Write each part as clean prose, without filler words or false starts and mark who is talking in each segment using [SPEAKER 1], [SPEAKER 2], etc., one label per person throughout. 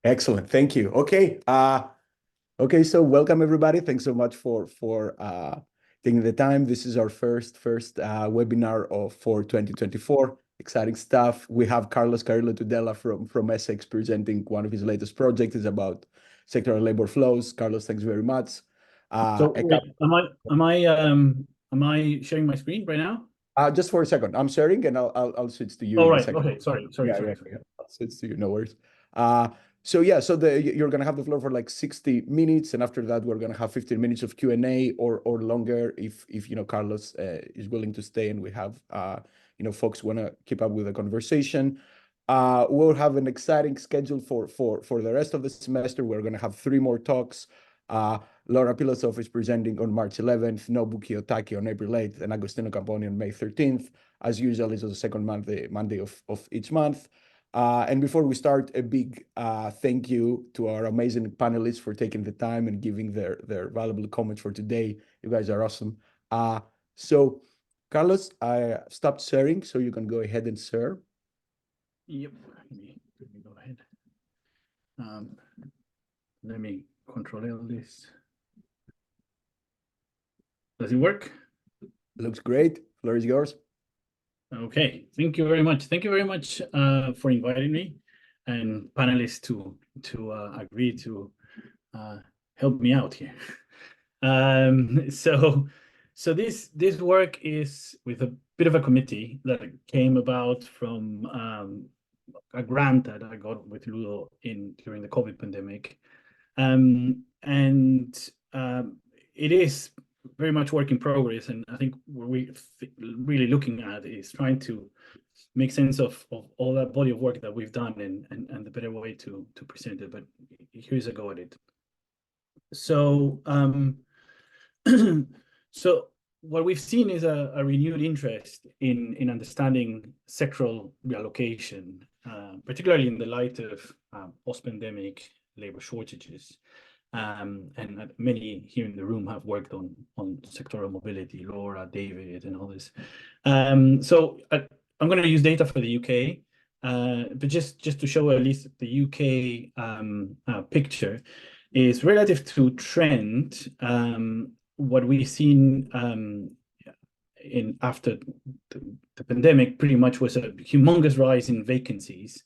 [SPEAKER 1] Excellent. Thank you. Okay. So welcome everybody. Thanks so much for taking the time. This is our first webinar for 2024. Exciting stuff. We have Carrillo-Tudela from Essex presenting one of his latest projects. Is about sectoral labor flows. Carlos, thanks very much.
[SPEAKER 2] So wait, am I sharing my screen right now?
[SPEAKER 1] Just for a second, I'm sharing, and I'll switch to you
[SPEAKER 2] Oh,
[SPEAKER 1] in a
[SPEAKER 2] right.
[SPEAKER 1] second.
[SPEAKER 2] Okay. Sorry.
[SPEAKER 1] Yeah. I'll switch to you. No worries. So you're gonna have the floor for like 60 minutes, and after that we're gonna have 15 minutes of Q&A or longer if Carlos is willing to stay, and we have folks wanna keep up with the conversation. We'll have an exciting schedule for the rest of the semester. We're gonna have 3 more talks. Laura Pilosov is presenting on March 11th, Nobuki Otaki on April 8th, and Agostino Camponi on May 13th. As usual, it's the second Monday of each month. And before we start, a big thank you to our amazing panelists for taking the time and giving their valuable comments for today. You guys are awesome. So, Carlos, I stopped sharing, so you can go ahead and share.
[SPEAKER 2] Yep. Let me go ahead. Let me control all this. Does it work?
[SPEAKER 1] Looks great. Floor is yours.
[SPEAKER 2] Okay. Thank you very much. Thank you very much for inviting me and panelists to agree to help me out here. So this work is with a bit of a committee that came about from a grant that I got with Ludo during the COVID pandemic. It is very much work in progress, and I think what we're really looking at is trying to make sense of all that body of work that we've done and the better way to present it. But here's a go at it. So so what we've seen is a renewed interest in understanding sectoral reallocation, particularly in the light of post-pandemic labor shortages. And many here in the room have worked on sectoral mobility, Laura, David, and others. So I'm going to use data for the UK, but just to show at least the UK picture is relative to trend. What we've seen after the pandemic pretty much was a humongous rise in vacancies.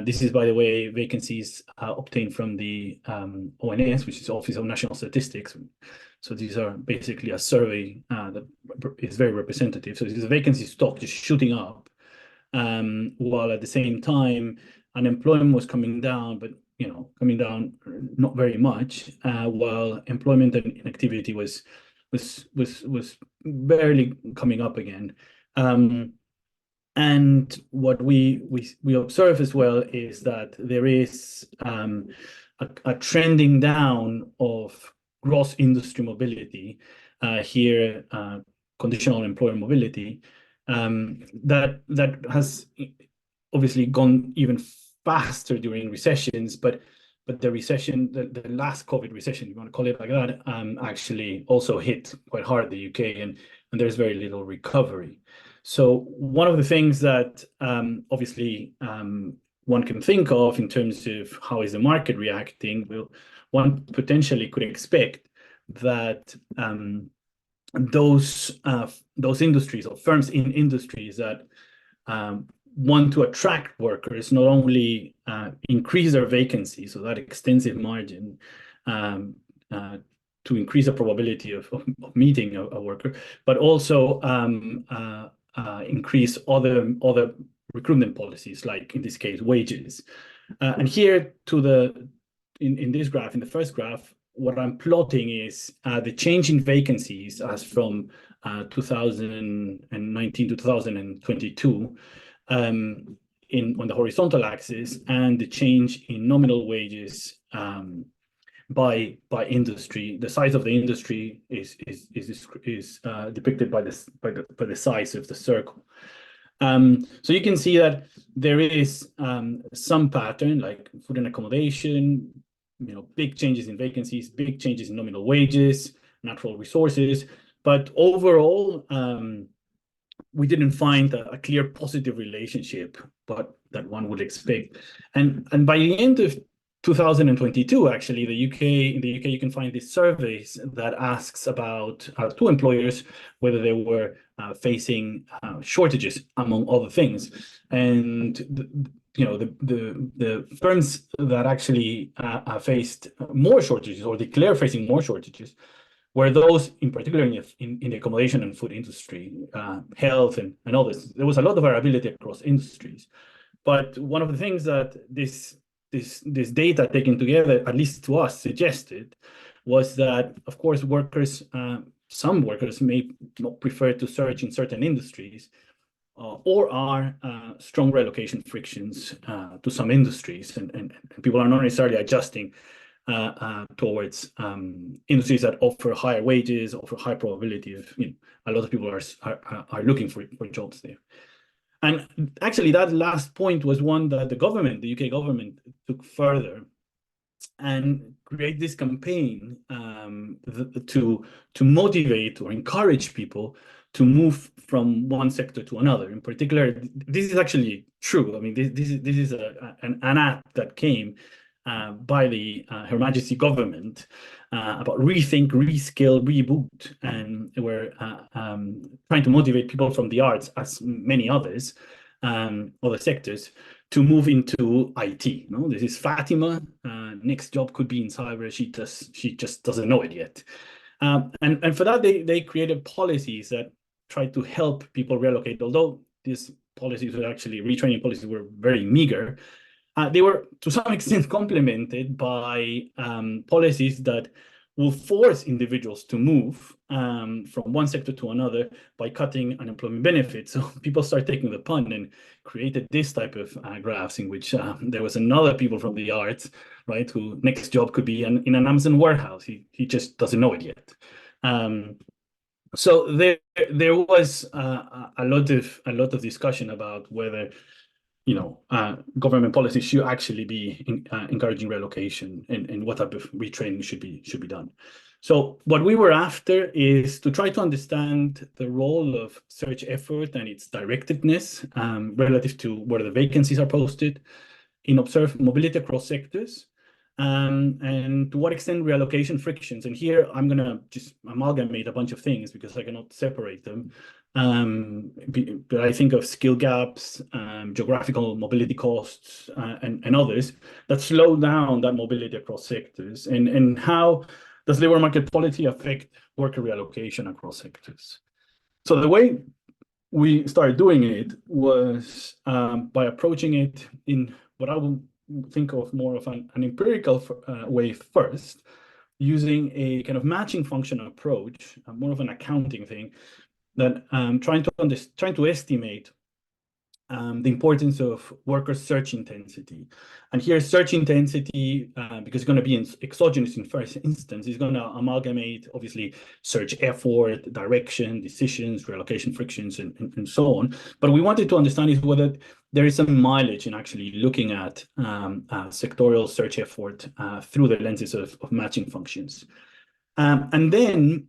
[SPEAKER 2] This is, by the way, vacancies obtained from the ONS, which is Office of National Statistics. So these are basically a survey that is very representative. So this is a vacancy stock just shooting up, while at the same time unemployment was coming down, but coming down not very much, while employment and inactivity was barely coming up again. And what we observe as well is that there is a trending down of gross industry mobility here, conditional employer mobility, that has obviously gone even faster during recessions, but the recession, the last COVID recession, you want to call it like that, actually also hit quite hard the UK, and there's very little recovery. So one of the things that obviously one can think of in terms of how is the market reacting, one potentially could expect that those industries or firms in industries that want to attract workers not only increase their vacancy, so that extensive margin to increase the probability of meeting a worker, but also increase other recruitment policies, like in this case wages. And here in this graph, in the first graph, what I'm plotting is the change in vacancies as from 2019 to 2022 on the horizontal axis, and the change in nominal wages by industry. The size of the industry is depicted by the size of the circle. So you can see that there is some pattern, like food and accommodation, big changes in vacancies, big changes in nominal wages, natural resources, but overall we didn't find a clear positive relationship, but that one would expect. And by the end of 2022, actually, in the UK, you can find these surveys that asks about to employers whether they were facing shortages, among other things. And the firms that actually faced more shortages or declare facing more shortages were those in particular in the accommodation and food industry, health and others. There was a lot of variability across industries. But one of the things that this data taken together, at least to us, suggested was that, of course, some workers may not prefer to search in certain industries or are strong relocation frictions to some industries, and people are not necessarily adjusting towards industries that offer higher wages, offer high probability of, a lot of people are looking for jobs there. And actually, that last point was one that the UK government, took further and create this campaign to motivate or encourage people to move from one sector to another. In particular, this is actually true. I mean, this is an app that came by the Her Majesty government about rethink, reskill, reboot, and we're trying to motivate people from the arts, as many others, other sectors, to move into IT. This is Fatima. Next job could be in cyber. She just doesn't know it yet. And for that, they created policies that tried to help people relocate. Although these policies were actually retraining policies were very meager, they were to some extent complemented by policies that will force individuals to move from one sector to another by cutting unemployment benefits. So people start taking the pun and created this type of graphs in which there was another people from the arts, right, who next job could be in an Amazon warehouse. He just doesn't know it yet. So there was a lot of discussion about whether government policy should actually be encouraging relocation and what type of retraining should be done. So what we were after is to try to understand the role of search effort and its directedness relative to where the vacancies are posted, in observed mobility across sectors, and to what extent relocation frictions. And here I'm going to just amalgamate a bunch of things because I cannot separate them. But I think of skill gaps, geographical mobility costs, and others that slow down that mobility across sectors, and how does labor market policy affect worker reallocation across sectors. So the way we started doing it was by approaching it in what I will think of more of an empirical way first, using a kind of matching function approach, more of an accounting thing, that trying to estimate the importance of worker search intensity. And here search intensity, because it's going to be exogenous in first instance, is going to amalgamate, obviously, search effort, direction, decisions, relocation frictions, and so on. But we wanted to understand is whether there is some mileage in actually looking at sectorial search effort through the lenses of matching functions. And then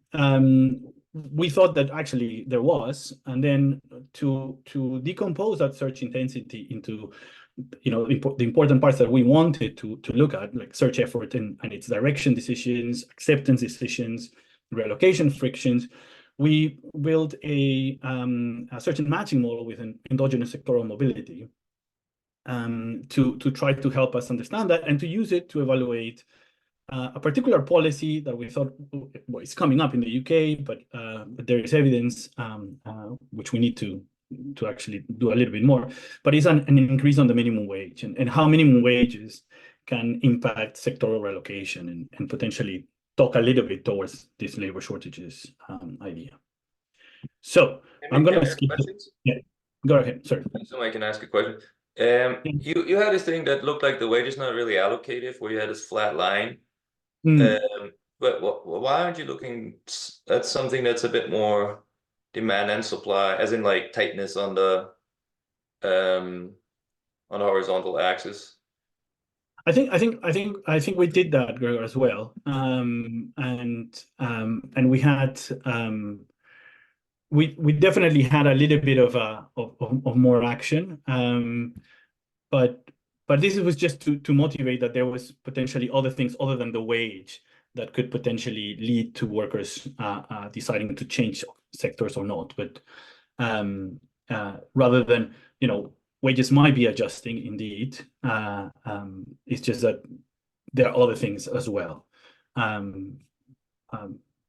[SPEAKER 2] we thought that actually there was, and then to decompose that search intensity into, the important parts that we wanted to look at, like search effort and its direction decisions, acceptance decisions, relocation frictions, we built a search and matching model with an endogenous sectoral mobility to try to help us understand that and to use it to evaluate a particular policy that we thought is coming up in the UK, but there is evidence which we need to actually do a little bit more, but it's an increase on the minimum wage and how minimum wages can impact sectoral relocation and potentially talk a little bit towards this labor shortages idea. So I'm going to skip. Yeah, go ahead. Sorry.
[SPEAKER 3] So I can ask a question. You had this thing that looked like the wage is not really allocative, where you had this flat line. But why aren't you looking at something that's a bit more demand and supply, as in like tightness on the horizontal axis?
[SPEAKER 2] I think we did that, Gregor, as well. And we had we definitely had a little bit of more action, but But this was just to motivate that there was potentially other things other than the wage that could potentially lead to workers deciding to change sectors or not. But rather than, wages might be adjusting indeed. It's just that there are other things as well.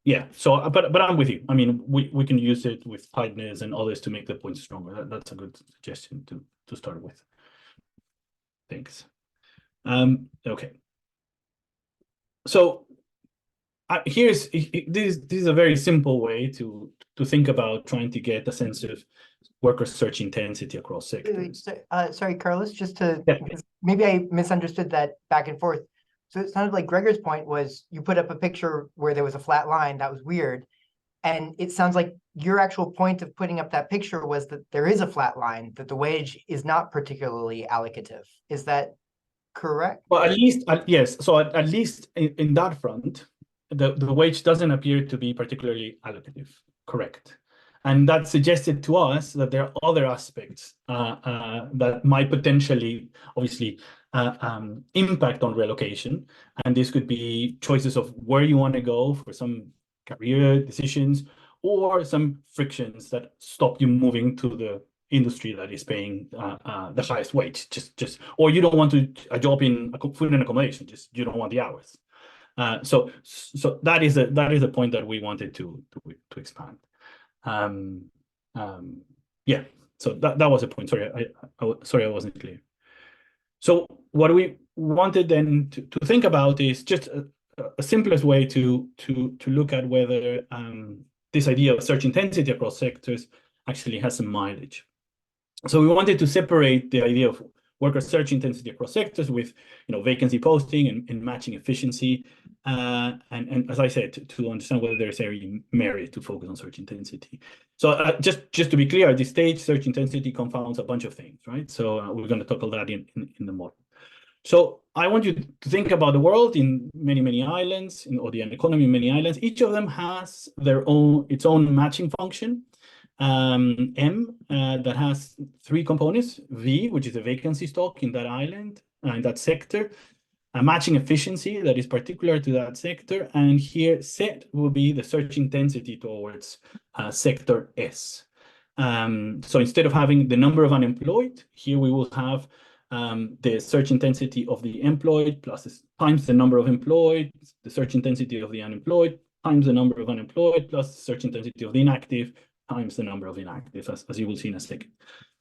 [SPEAKER 2] Yeah, so but I'm with you. I mean, we can use it with tightness and others to make the point stronger. That's a good suggestion to start with. Thanks. Okay. So this is a very simple way to think about trying to get a sense of worker search intensity across sectors.
[SPEAKER 4] Sorry, Carlos, just to
[SPEAKER 2] Yeah.
[SPEAKER 4] maybe I misunderstood that back and forth. So it sounded like Gregor's point was you put up a picture where there was a flat line. That was weird. And it sounds like your actual point of putting up that picture was that there is a flat line, that the wage is not particularly allocative. Is that correct?
[SPEAKER 2] Well, at least, yes. So at least in that front, the wage doesn't appear to be particularly allocative. Correct. And that suggested to us that there are other aspects that might potentially, obviously, impact on relocation. And this could be choices of where you want to go for some career decisions, or some frictions that stop you moving to the industry that is paying the highest wage. Or you don't want a job in food and accommodation. Just you don't want the hours. So that is a point that we wanted to expand. Yeah, so that was a point. Sorry, I wasn't clear. So what we wanted then to think about is just a simplest way to look at whether this idea of search intensity across sectors actually has some mileage. So we wanted to separate the idea of worker search intensity across sectors with, vacancy posting and matching efficiency, and as I said, to understand whether there's any merit to focus on search intensity. So just to be clear, at this stage, search intensity confounds a bunch of things, right? So we're going to tackle that in the model. So I want you to think about the world in many islands, or the economy in many islands. Each of them has its own matching function. M that has three components: V, which is a vacancy stock in that island, in that sector; a matching efficiency that is particular to that sector; and here Z will be the search intensity towards sector S. So instead of having the number of unemployed, here we will have the search intensity of the employed times the number of employed, the search intensity of the unemployed times the number of unemployed, plus the search intensity of the inactive times the number of inactive, as you will see in a second.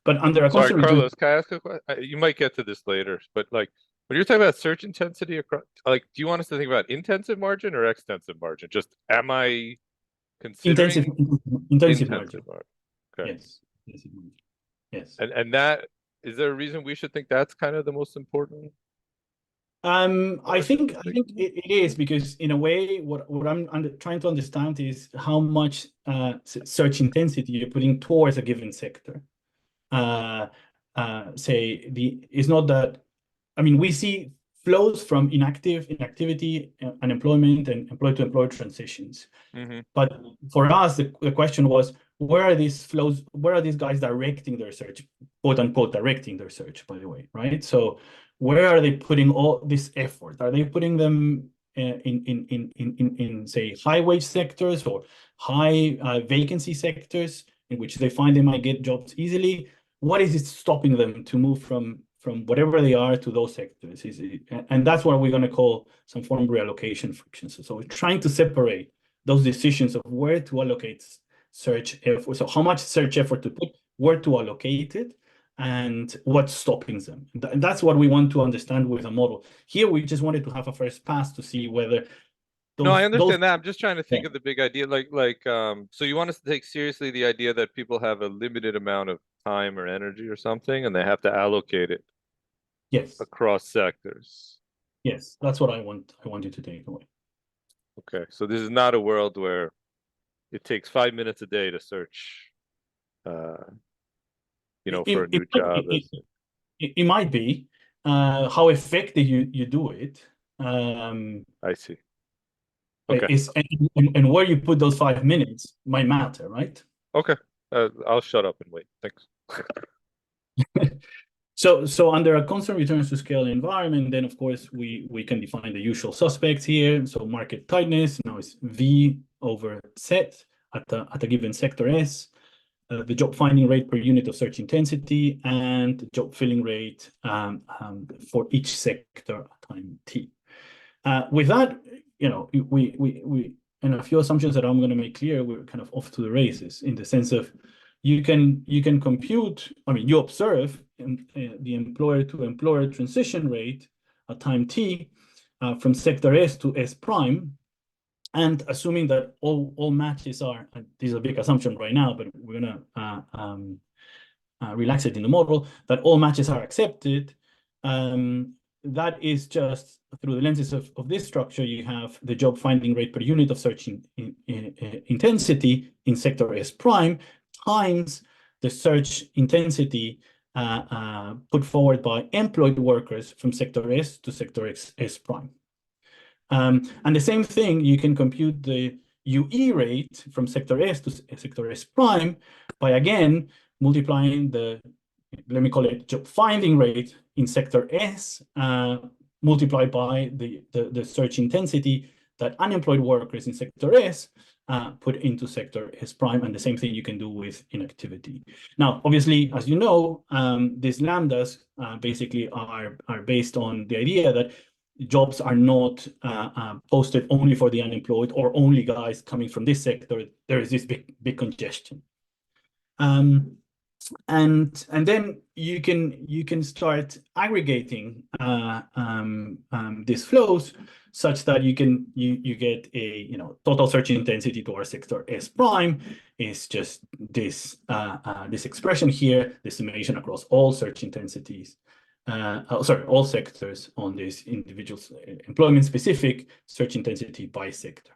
[SPEAKER 2] But under a
[SPEAKER 5] Sorry,
[SPEAKER 2] constant
[SPEAKER 5] Carlos, can I ask a question? You might get to this later, but when you're talking about search intensity across, do you want us to think about intensive margin or extensive margin? Just am I considering
[SPEAKER 2] intensive margin?
[SPEAKER 5] Okay.
[SPEAKER 2] Yes. Intensive margin. Yes.
[SPEAKER 5] And that, is there a reason we should think that's kind of the most important?
[SPEAKER 2] I think it is, because in a way, what I'm trying to understand is how much search intensity you're putting towards a given sector. It's not that, we see flows from inactivity, unemployment, and employed-to-employed transitions.
[SPEAKER 5] Mm-hmm.
[SPEAKER 2] But for us, the question was, where are these flows? Where are these guys directing their search, quote unquote, directing their search, by the way, right? So where are they putting all this effort? Are they putting them in say high wage sectors or high vacancy sectors in which they find they might get jobs easily? What is it stopping them to move from whatever they are to those sectors? And that's what we're going to call some form of reallocation frictions. So we're trying to separate those decisions of where to allocate search effort. So how much search effort to put, where to allocate it, and what's stopping them. And that's what we want to understand with a model. Here, we just wanted to have a first pass to see whether
[SPEAKER 5] no, I understand that. I'm just trying to think of the big idea, so you want us to take seriously the idea that people have a limited amount of time or energy or something, and they have to allocate it.
[SPEAKER 2] Yes.
[SPEAKER 5] Across sectors.
[SPEAKER 2] Yes, that's what I want you to take away.
[SPEAKER 5] Okay, so this is not a world where it takes 5 minutes a day to search, for a new job.
[SPEAKER 2] It might be how effective you do it.
[SPEAKER 5] I see. Okay.
[SPEAKER 2] And where you put those 5 minutes might matter, right?
[SPEAKER 5] Okay. I'll shut up and wait. Thanks.
[SPEAKER 2] So under a constant returns to scale environment, then of course we can define the usual suspects here. So market tightness now is V over Z at a given sector S, the job finding rate per unit of search intensity, and the job filling rate for each sector at time T. With that, we and a few assumptions that I'm going to make clear, we're kind of off to the races in the sense of you can compute, I mean, you observe the employer to employer transition rate at time T from sector S to S prime, and assuming that all matches are, and this is a big assumption right now, but we're going to relax it in the model, that all matches are accepted. That is just through the lenses of this structure, you have the job finding rate per unit of search intensity in sector S prime times the search intensity put forward by employed workers from sector S to sector S prime. And the same thing, you can compute the UE rate from sector S to sector S prime by, again, multiplying the, let me call it, job finding rate in sector S multiplied by the search intensity that unemployed workers in sector S put into sector S prime, and the same thing you can do with inactivity. Now, obviously, as you know, these lambdas basically are based on the idea that jobs are not posted only for the unemployed or only guys coming from this sector. There is this big congestion. And then you can start aggregating these flows such that you get a total search intensity to our sector S prime is just this this expression here, the summation across all search intensities, all sectors on this individual employment specific search intensity by sector.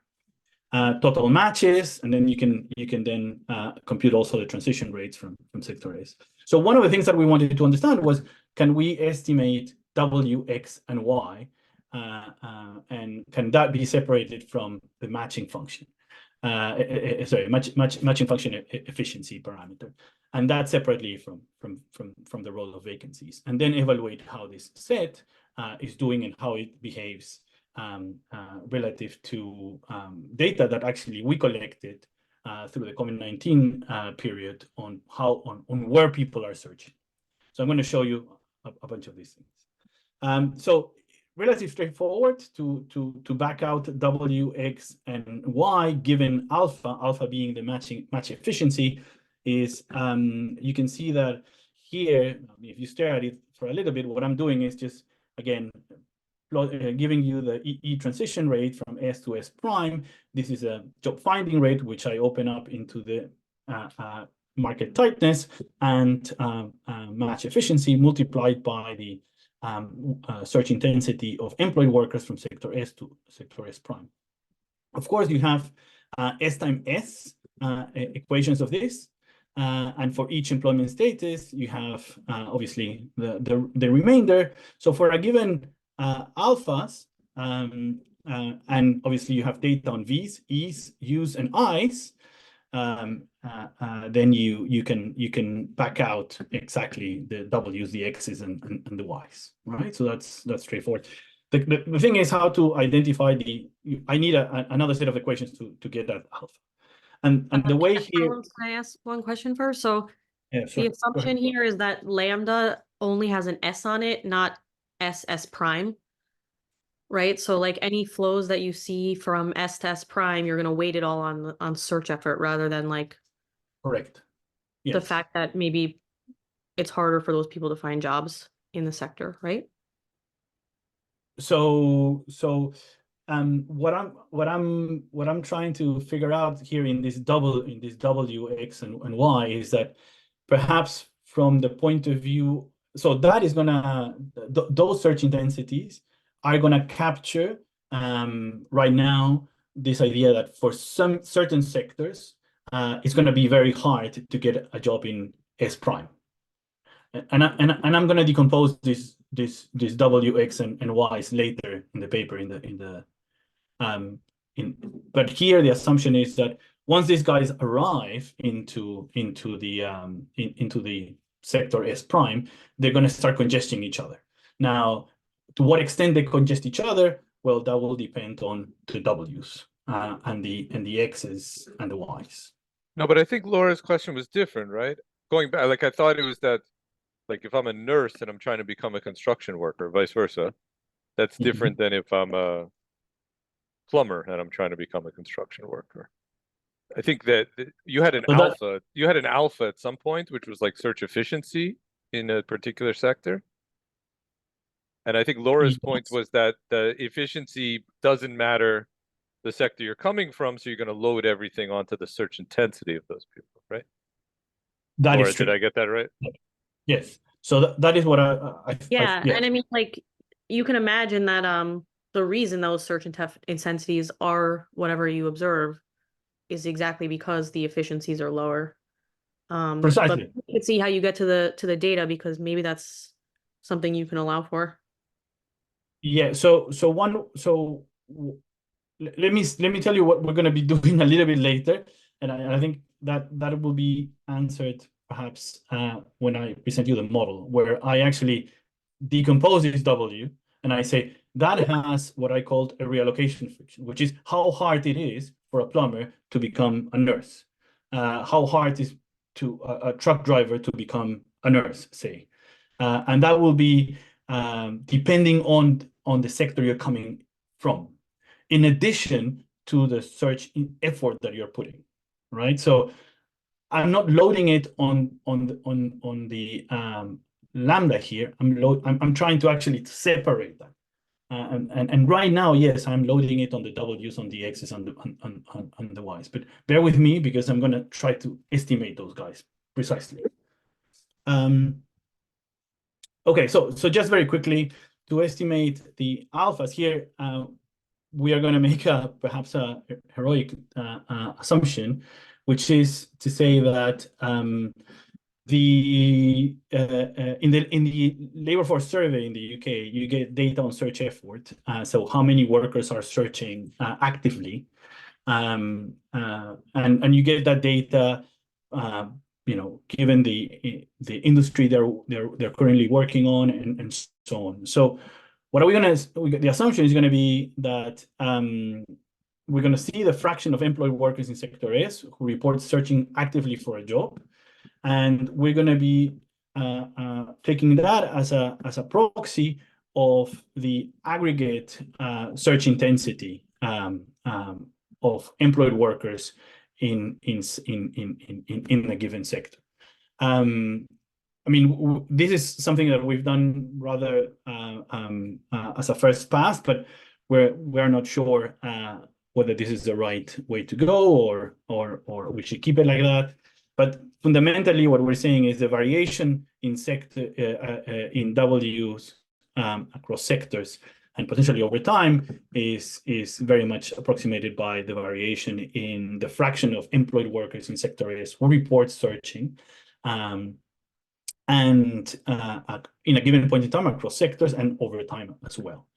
[SPEAKER 2] Total matches, and then you can then compute also the transition rates from sector S. So one of the things that we wanted to understand was, can we estimate W, X, and Y, and can that be separated from the matching function? Matching function efficiency parameter, and that separately from the role of vacancies, and then evaluate how this set is doing and how it behaves relative to data that actually we collected through the COVID-19 period on where people are searching. So I'm going to show you a bunch of these things. So relatively straightforward to back out W, X, and Y given alpha being the match efficiency is you can see that here, if you stare at it for a little bit, what I'm doing is just, again, giving you the E transition rate from S to S prime. This is a job finding rate, which I open up into the market tightness and match efficiency multiplied by the search intensity of employed workers from sector S to sector S prime. Of course, you have S times S equations of this. And for each employment status, you have obviously the remainder. So for a given alphas, and obviously you have data on V's, E's, U's, and I's, then you can back out exactly the W's, the X's, and the Y's, right? So that's straightforward. The thing is how to identify I need another set of equations to get that alpha. And the way here.
[SPEAKER 6] Can I ask one question first? So
[SPEAKER 2] yeah, sure.
[SPEAKER 6] The assumption here is that lambda only has an S on it, not S prime, right? So like any flows that you see from S to S prime, you're going to weight it all on search effort rather than like
[SPEAKER 2] correct. Yes.
[SPEAKER 6] The fact that maybe it's harder for those people to find jobs in the sector, right?
[SPEAKER 2] So what I'm trying to figure out here in this W, X, and Y is that perhaps from the point of view, so that is gonna those search intensities are gonna capture right now this idea that for some certain sectors it's gonna be very hard to get a job in S prime, and I'm gonna decompose this W, X, and Y's later in the paper but here the assumption is that once these guys arrive into the sector S prime, they're going to start congesting each other. Now, to what extent they congest each other, well, that will depend on the W's and the X's and the Y's.
[SPEAKER 5] No, but I think Laura's question was different, right? Going back, like I thought it was that, like if I'm a nurse and I'm trying to become a construction worker, vice versa, that's different than if I'm a plumber and I'm trying to become a construction worker. I think that you had an alpha. You had an alpha at some point, which was like search efficiency in a particular sector. And I think Laura's point was that the efficiency doesn't matter the sector you're coming from, so you're going to load everything onto the search intensity of those people, right?
[SPEAKER 2] That
[SPEAKER 5] Laura,
[SPEAKER 2] is true.
[SPEAKER 5] did I get that right?
[SPEAKER 2] Yes. So that is what
[SPEAKER 6] yeah.
[SPEAKER 2] yes.
[SPEAKER 6] And I mean, like, you can imagine that the reason those search intensities are whatever you observe is exactly because the efficiencies are lower.
[SPEAKER 2] Precisely.
[SPEAKER 6] But you can see how you get to the data, because maybe that's something you can allow for.
[SPEAKER 2] Yeah. So let me tell you what we're going to be doing a little bit later, and I think that will be answered perhaps when I present you the model, where I actually decompose this W and I say that has what I called a reallocation friction, which is how hard it is for a plumber to become a nurse, how hard it is to a truck driver to become a nurse, say, and that will be depending on the sector you're coming from, in addition to the search effort that you're putting, right? So I'm not loading it on the lambda here. I'm trying to actually separate that. And right now, yes, I'm loading it on the W's, on the X's, on the Y's. But bear with me, because I'm going to try to estimate those guys precisely. Okay, so just very quickly, to estimate the alphas here, we are going to make perhaps a heroic assumption, which is to say that in the labor force survey in the UK, you get data on search effort. So how many workers are searching actively, and you get that data, given the industry they're currently working on, and so on. So what are we going to? The assumption is going to be that we're going to see the fraction of employed workers in sector S who report searching actively for a job, and we're going to be taking that as a proxy of the aggregate search intensity of employed workers in a given sector. I mean, this is something that we've done rather as a first pass, but we're not sure whether this is the right way to go, or we should keep it like that. But fundamentally, what we're saying is the variation in sector in W's across sectors and potentially over time is very much approximated by the variation in the fraction of employed workers in sector S who report searching, and in a given point in time across sectors and over time as well.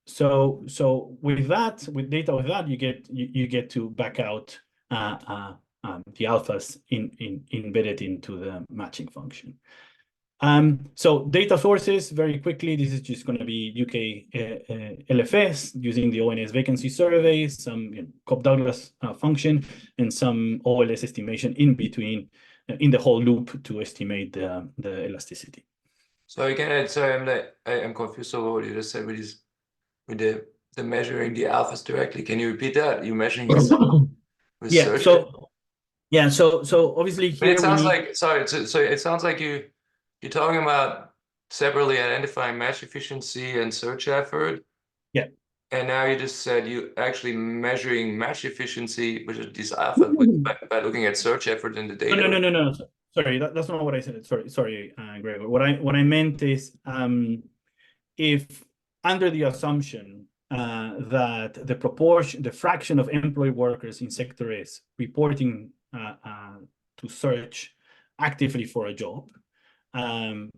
[SPEAKER 2] So with that, with data with that, you get to back out the alphas embedded into the matching function. So data sources, very quickly, this is just going to be UK LFS using the ONS vacancy survey, some Cobb-Douglas function, and some OLS estimation in between, in the whole loop, to estimate the elasticity.
[SPEAKER 3] So again, sorry, I'm confused over what you just said with the measuring the alphas directly. Can you repeat that? You're measuring this with
[SPEAKER 2] yeah.
[SPEAKER 3] search?
[SPEAKER 2] So obviously here,
[SPEAKER 3] but it sounds like, sorry, so it sounds like you're talking about separately identifying match efficiency and search effort.
[SPEAKER 2] Yeah.
[SPEAKER 3] And now you just said you actually measuring match efficiency, which is this alpha, by looking at search effort in the data.
[SPEAKER 2] No. Sorry, that's not what I said. Sorry, Gregor. What I meant is, if under the assumption that the fraction of employed workers in sector S reporting to search actively for a job, and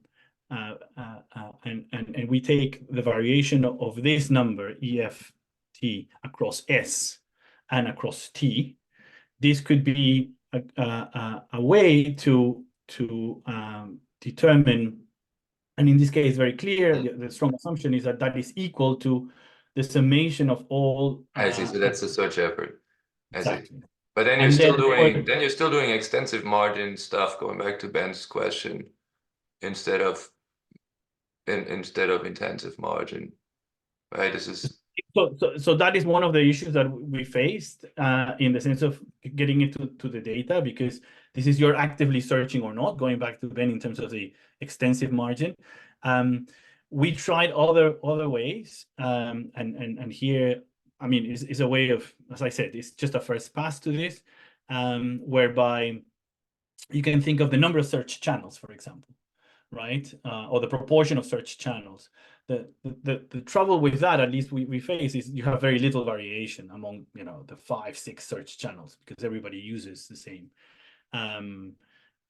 [SPEAKER 2] we take the variation of this number EFT across S and across T, this could be a way to determine, and in this case, very clear, the strong assumption is that that is equal to the summation of all.
[SPEAKER 3] I see. So that's the search effort. I see.
[SPEAKER 2] Exactly.
[SPEAKER 3] But then you're still doing extensive margin stuff, going back to Ben's question, instead of intensive margin, right? This is
[SPEAKER 2] so that is one of the issues that we faced in the sense of getting into the data, because this is you're actively searching or not, going back to Ben in terms of the extensive margin. We tried other ways, and here, I mean, is a way of, as I said, it's just a first pass to this, whereby you can think of the number of search channels, for example, right? Or the proportion of search channels. The trouble with that, at least we face, is you have very little variation among, you know, the 5-6 search channels, because everybody uses the same. And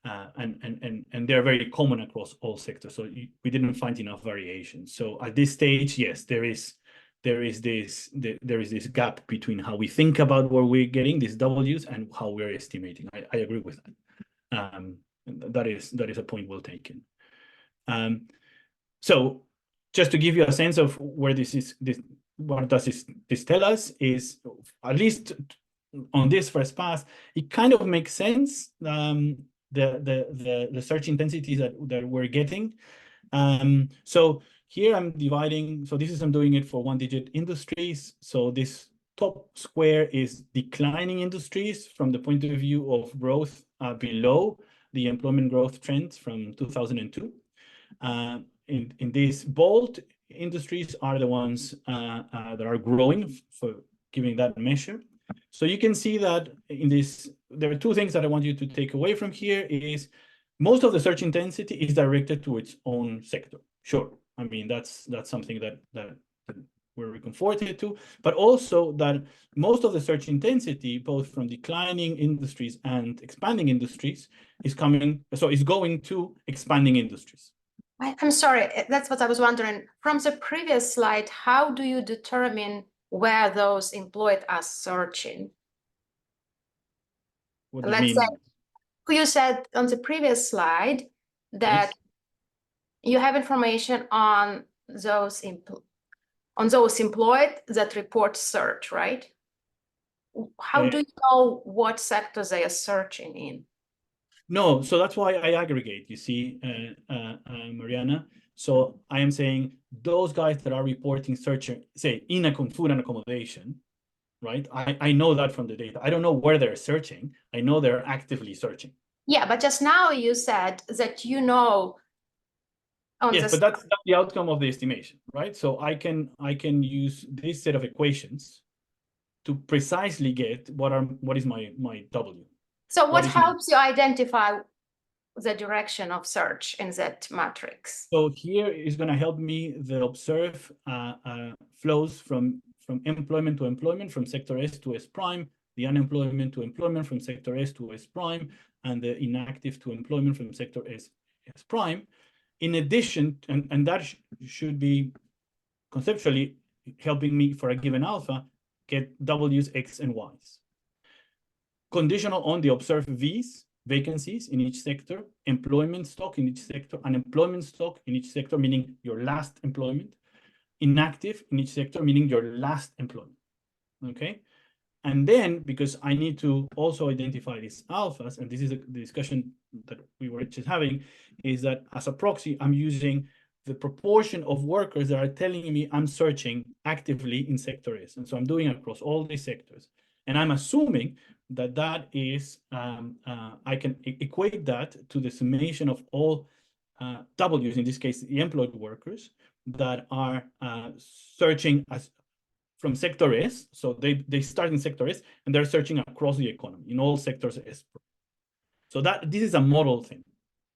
[SPEAKER 2] they're very common across all sectors. So we didn't find enough variation. So at this stage, yes, there is this gap between how we think about where we're getting these W's and how we're estimating. I agree with that. That is a point well taken. So just to give you a sense of where what does this tell us, is at least on this first pass, it kind of makes sense. The search intensities that we're getting. So here I'm dividing. So I'm doing it for 1-digit industries. So this top square is declining industries from the point of view of growth below the employment growth trends from 2002. In these bold industries are the ones that are growing, for giving that measure. So you can see that in this, there are two things that I want you to take away from here. Is most of the search intensity is directed to its own sector. Sure, I mean, that's something that we're reconforted to, but also that most of the search intensity, both from declining industries and expanding industries, is going to expanding industries.
[SPEAKER 7] I'm sorry, that's what I was wondering. From the previous slide, how do you determine where those employed are searching?
[SPEAKER 2] What do you mean?
[SPEAKER 7] Let's say, you said on the previous slide that you have information on those employed that report search, right? How do you know what sectors they are searching in?
[SPEAKER 2] No, so that's why I aggregate, you see, Mariana. So I am saying those guys that are reporting searching, say, in food and accommodation, right? I know that from the data. I don't know where they're searching. I know they're actively searching.
[SPEAKER 7] Yeah, but just now you said that you know.
[SPEAKER 2] Yes, but that's the outcome of the estimation, right? So I can use this set of equations to precisely get what is my W.
[SPEAKER 7] So what helps you identify the direction of search in that matrix?
[SPEAKER 2] So here is going to help me the observe flows from employment to employment, from sector S to S prime, the unemployment to employment from sector S to S prime, and the inactive to employment from sector S prime. In addition, and that should be conceptually helping me for a given alpha get W's, X, and Y's. Conditional on the observed V's, vacancies in each sector, employment stock in each sector, unemployment stock in each sector, meaning your last employment, inactive in each sector, meaning your last employment, okay? And then, because I need to also identify these alphas, and this is the discussion that we were just having, is that as a proxy, I'm using the proportion of workers that are telling me I'm searching actively in sector S. And so I'm doing it across all these sectors. And I'm assuming that is, I can equate that to the summation of all W's, in this case, the employed workers that are searching from sector S. So they start in sector S and they're searching across the economy in all sectors S. So this is a model thing,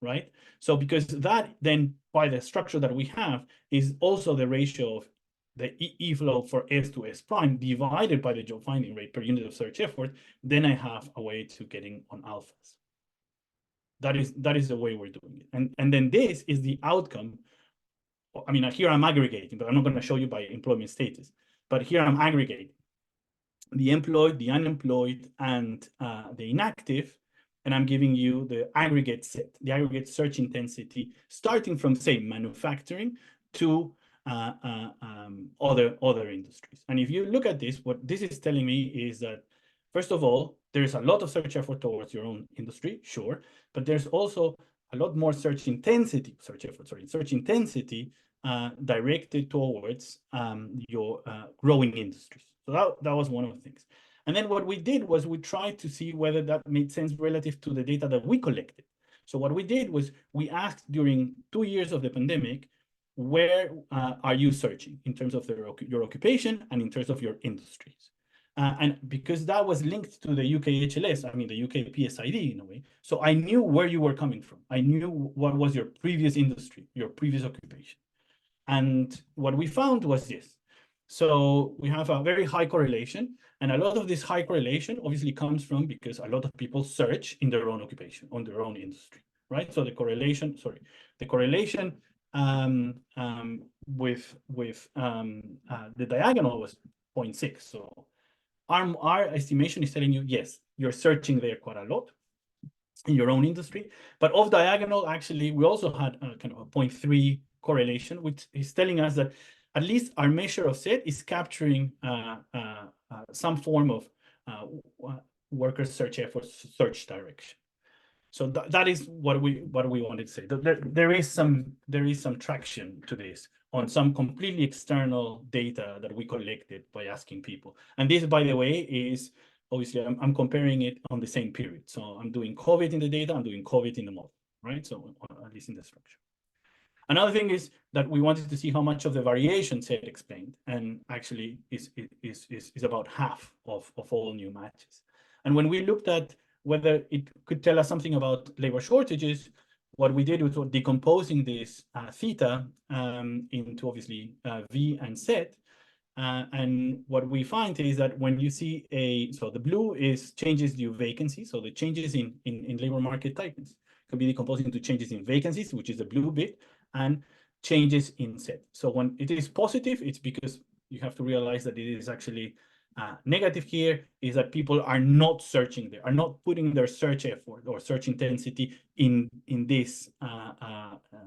[SPEAKER 2] right? So because that then, by the structure that we have, is also the ratio of the E flow for S to S prime divided by the job finding rate per unit of search effort, then I have a way to getting on alphas. That is the way we're doing it. And then this is the outcome. I mean, here I'm aggregating, but I'm not going to show you by employment status. But here I'm aggregating the employed, the unemployed, and the inactive and I'm giving you the aggregate set, the aggregate search intensity, starting from, say, manufacturing to other industries. And if you look at this, what this is telling me is that, first of all, there's a lot of search effort towards your own industry, sure, but there's also a lot more search intensity directed towards your growing industries. So that was one of the things. And then what we did was we tried to see whether that made sense relative to the data that we collected. So what we did was we asked during 2 years of the pandemic, where are you searching in terms of your occupation and in terms of your industries? And because that was linked to the UK HLS, I mean, the UK PSID in a way, so I knew where you were coming from. I knew what was your previous industry, your previous occupation. And what we found was this. So we have a very high correlation, and a lot of this high correlation obviously comes from because a lot of people search in their own occupation, on their own industry, right? So the correlation with the diagonal was 0.6. So our estimation is telling you, yes, you're searching there quite a lot in your own industry, but off diagonal, actually, we also had a kind of a 0.3 correlation, which is telling us that at least our measure of set is capturing some form of worker search efforts, search direction. So that is what we wanted to say. There is some traction to this on some completely external data that we collected by asking people. And this, by the way, is obviously I'm comparing it on the same period. So I'm doing COVID in the data, I'm doing COVID in the model, right? So at least in the structure. Another thing is that we wanted to see how much of the variation set explained, and actually is about half of all new matches. And when we looked at whether it could tell us something about labor shortages, what we did was decomposing this theta into obviously V and Z. And what we find is that when you see so the blue is changes due vacancy, so the changes in labor market tightness could be decomposed into changes in vacancies, which is the blue bit, and changes in set. So when it is positive, it's because you have to realize that it is actually negative here, is that people are not searching there, are not putting their search effort or search intensity in this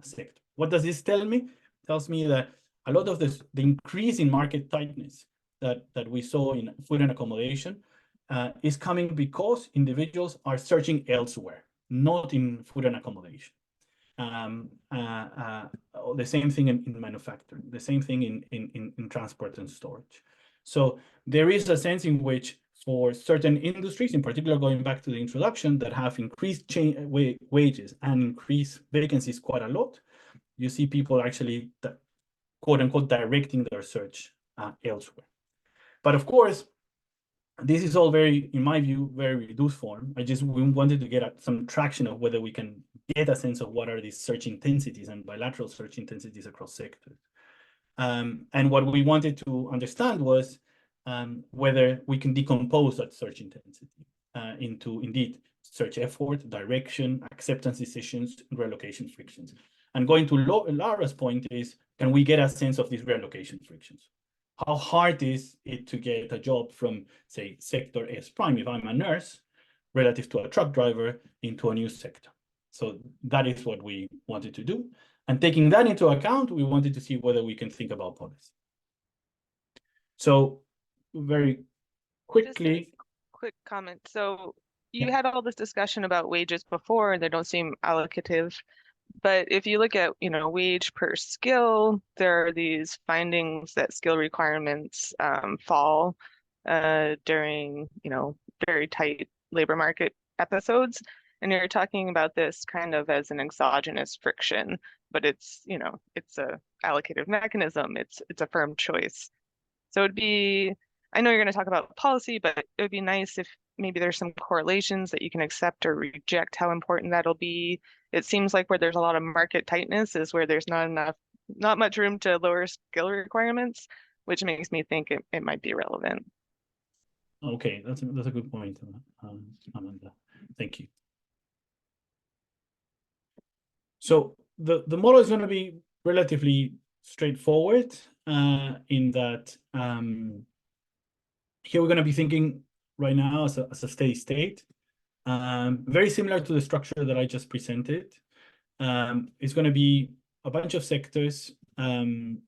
[SPEAKER 2] sector. What does this tell me? It tells me that a lot of the increase in market tightness that we saw in food and accommodation is coming because individuals are searching elsewhere, not in food and accommodation. The same thing in manufacturing, the same thing in transport and storage. So there is a sense in which for certain industries, in particular, going back to the introduction, that have increased wages and increased vacancies quite a lot, you see people actually, quote unquote, directing their search elsewhere. But of course, this is all very, in my view, very reduced form. We wanted to get some traction of whether we can get a sense of what are these search intensities and bilateral search intensities across sectors. And what we wanted to understand was whether we can decompose that search intensity into, indeed, search effort, direction, acceptance decisions, and relocation frictions. And going to Laura's point is, can we get a sense of these relocation frictions? How hard is it to get a job from, say, sector S prime, if I'm a nurse, relative to a truck driver, into a new sector? So that is what we wanted to do. And taking that into account, we wanted to see whether we can think about policy. So very quickly.
[SPEAKER 8] Just a quick comment. So you had all this discussion about wages before, and they don't seem allocative. But if you look at, wage per skill, there are these findings that skill requirements fall during, very tight labor market episodes. And you're talking about this kind of as an exogenous friction, but it's, it's a allocative mechanism. It's a firm choice. So it'd be, I know you're going to talk about policy, but it would be nice if maybe there's some correlations that you can accept or reject how important that'll be. It seems like where there's a lot of market tightness is where there's not much room to lower skill requirements, which makes me think it might be relevant.
[SPEAKER 2] Okay, that's a good point, Amanda. Thank you. So the model is going to be relatively straightforward in that here we're going to be thinking right now as a steady state. Very similar to the structure that I just presented. It's going to be a bunch of sectors, and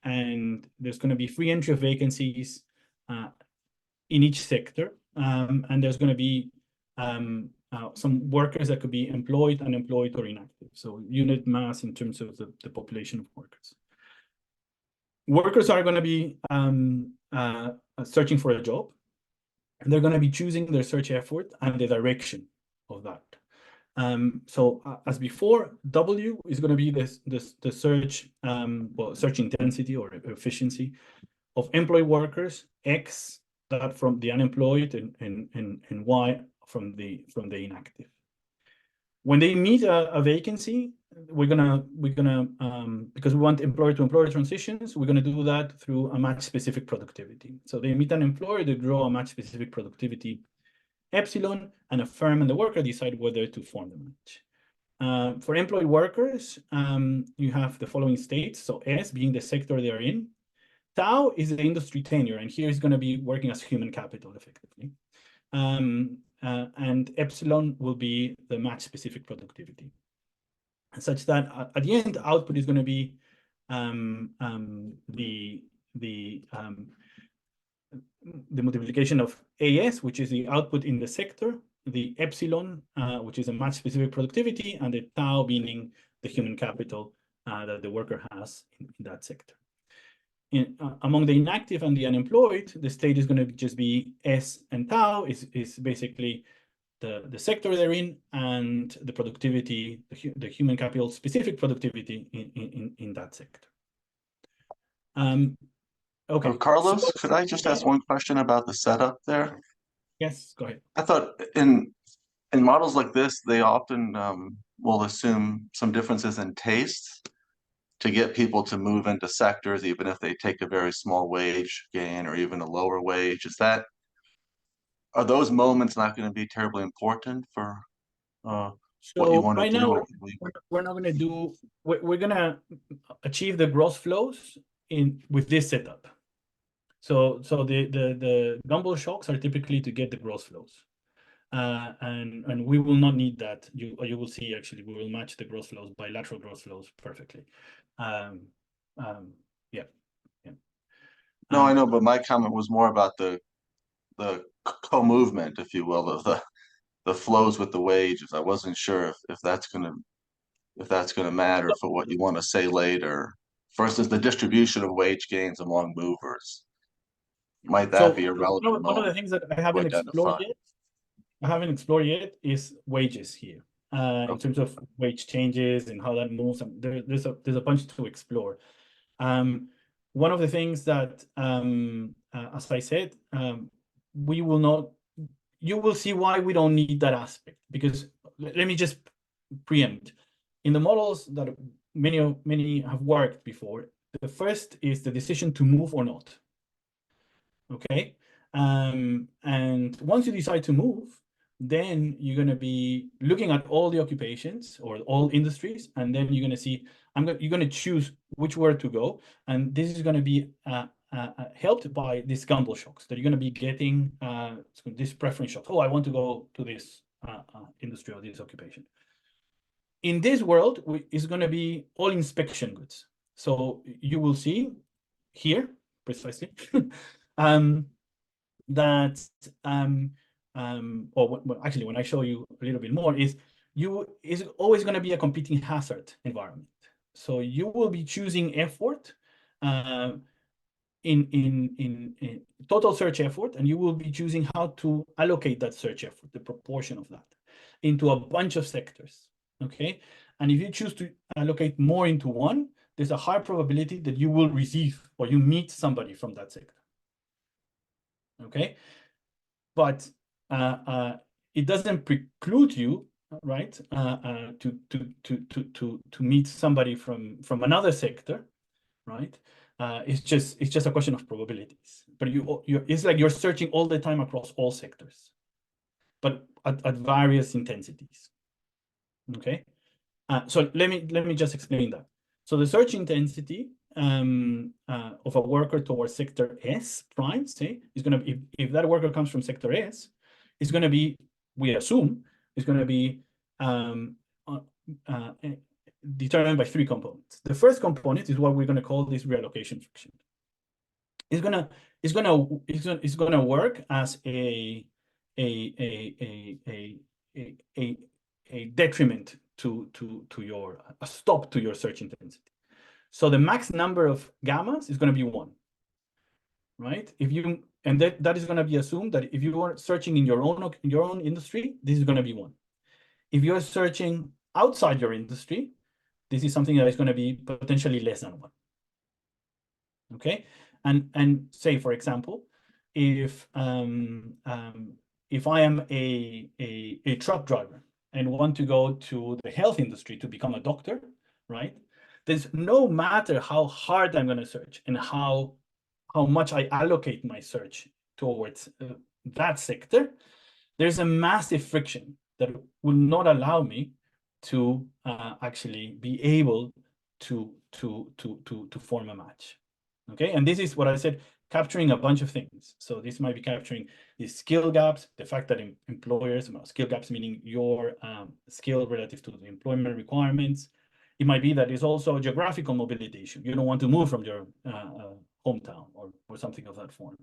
[SPEAKER 2] there's going to be free entry of vacancies in each sector, and there's going to be some workers that could be employed, unemployed, or inactive. So unit mass in terms of the population of workers. Workers are going to be searching for a job, and they're going to be choosing their search effort and the direction of that. So as before, W is going to be the search, search intensity or efficiency of employed workers, X that from the unemployed, and Y from the inactive. When they meet a vacancy, we're gonna because we want employer to employer transitions, we're gonna do that through a match specific productivity. So they meet an employer, they draw a match specific productivity epsilon, and a firm and the worker decide whether to form the match. For employed workers, you have the following states. So S being the sector they are in. Tau is the industry tenure, and here is going to be working as human capital effectively. And epsilon will be the match specific productivity, such that at the end, output is going to be the multiplication of AS, which is the output in the sector, the epsilon, which is a match specific productivity, and the tau meaning the human capital that the worker has in that sector. Among the inactive and the unemployed, the state is going to just be S, and tau is basically the sector they're in and the productivity, the human capital specific productivity in that sector. Okay.
[SPEAKER 9] Carlos, so, could I just ask one question about the setup there?
[SPEAKER 2] Yes, go ahead.
[SPEAKER 9] I thought in models like this, they often will assume some differences in taste to get people to move into sectors, even if they take a very small wage gain or even a lower wage. Are those moments not going to be terribly important for what you want to do?
[SPEAKER 2] Now, we're not going to do. We're going to achieve the gross flows with this setup. So the gumball shocks are typically to get the gross flows, and we will not need that. You will see actually we will match the gross flows, bilateral gross flows perfectly. Yeah.
[SPEAKER 9] No, I know, but my comment was more about the co-movement, if you will, of the flows with the wages. I wasn't sure if that's gonna matter for what you want to say later. First is the distribution of wage gains among movers. Might that be a relevant?
[SPEAKER 2] One of the things that I haven't explored yet is wages here. In terms of wage changes and how that moves, there's a bunch to explore. One of the things that, as I said, we will not. You will see why we don't need that aspect, because let me just preempt. In the models that many have worked before, the first is the decision to move or not. Okay, and once you decide to move, then you're going to be looking at all the occupations or all industries, and then you're going to see, you're going to choose which word to go, and this is going to be helped by these gumball shocks that you're going to be getting, this preference shocks. Oh, I want to go to this industry or this occupation. In this world, it's going to be all inspection goods. So you will see here precisely that actually, when I show you a little bit more, is always going to be a competing hazard environment. So you will be choosing effort in total search effort, and you will be choosing how to allocate that search effort, the proportion of that, into a bunch of sectors. Okay, and if you choose to allocate more into one, there's a high probability that you will receive or you meet somebody from that sector. Okay, but it doesn't preclude you, right, to meet somebody from another sector, right? It's just a question of probabilities. But it's like you're searching all the time across all sectors, but at various intensities. Okay, so let me just explain that. So the search intensity of a worker towards sector S prime, say, is going to be, if that worker comes from sector S, is going to be we assume is going to be determined by 3 components. The first component is what we're going to call this reallocation friction. It's gonna work as a detriment to your a stop to your search intensity. So the max number of gammas is going to be 1, right? That is going to be assumed that if you are searching in your own industry, this is going to be 1. If you're searching outside your industry, this is something that is going to be potentially less than 1. Okay, and say, for example, if I am a truck driver and want to go to the health industry to become a doctor, right? There's no matter how hard I'm going to search and how much I allocate my search towards that sector, there's a massive friction that will not allow me to actually be able to form a match. Okay, and this is what I said, capturing a bunch of things. So this might be capturing the skill gaps, the fact that employers, skill gaps meaning your skill relative to the employment requirements. It might be that it's also a geographical mobility issue. You don't want to move from your hometown or something of that form.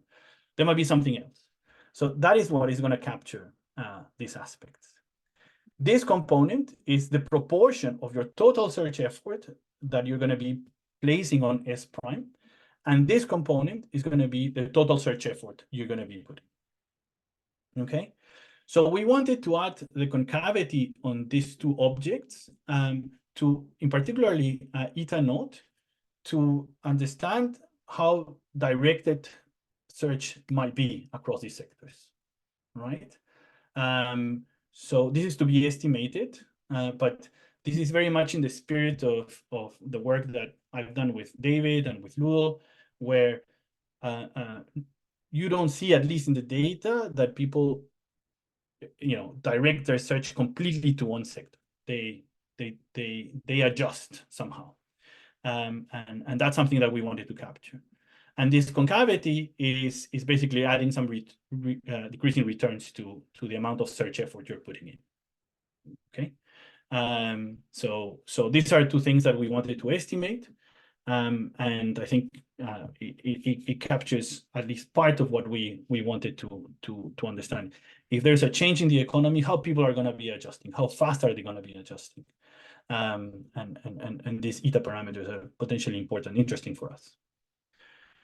[SPEAKER 2] There might be something else. So that is what is going to capture these aspects. This component is the proportion of your total search effort that you're going to be placing on S prime. And this component is going to be the total search effort you're going to be putting. Okay, so we wanted to add the concavity on these 2 objects to, in particularly, eta node, to understand how directed search might be across these sectors, right? So this is to be estimated, but this is very much in the spirit of the work that I've done with David and with Ludo, where you don't see, at least in the data, that people, direct their search completely to one sector. They adjust somehow, and that's something that we wanted to capture. And this concavity is basically adding some decreasing returns to the amount of search effort you're putting in. Okay, so these are 2 things that we wanted to estimate. And I think it captures at least part of what we wanted to understand. If there's a change in the economy, how people are going to be adjusting, how fast are they going to be adjusting, and these eta parameters are potentially important, interesting for us.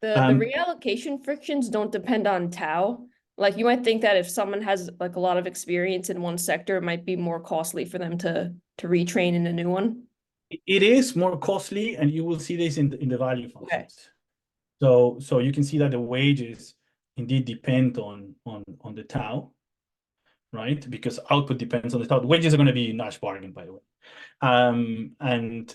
[SPEAKER 10] The reallocation frictions don't depend on tau. Like, you might think that if someone has like a lot of experience in one sector, it might be more costly for them to retrain in a new one.
[SPEAKER 2] It is more costly, and you will see this in the value functions.
[SPEAKER 10] Okay.
[SPEAKER 2] So you can see that the wages indeed depend on the tau, right? Because output depends on the tau. The wages are going to be Nash bargain, by the way. And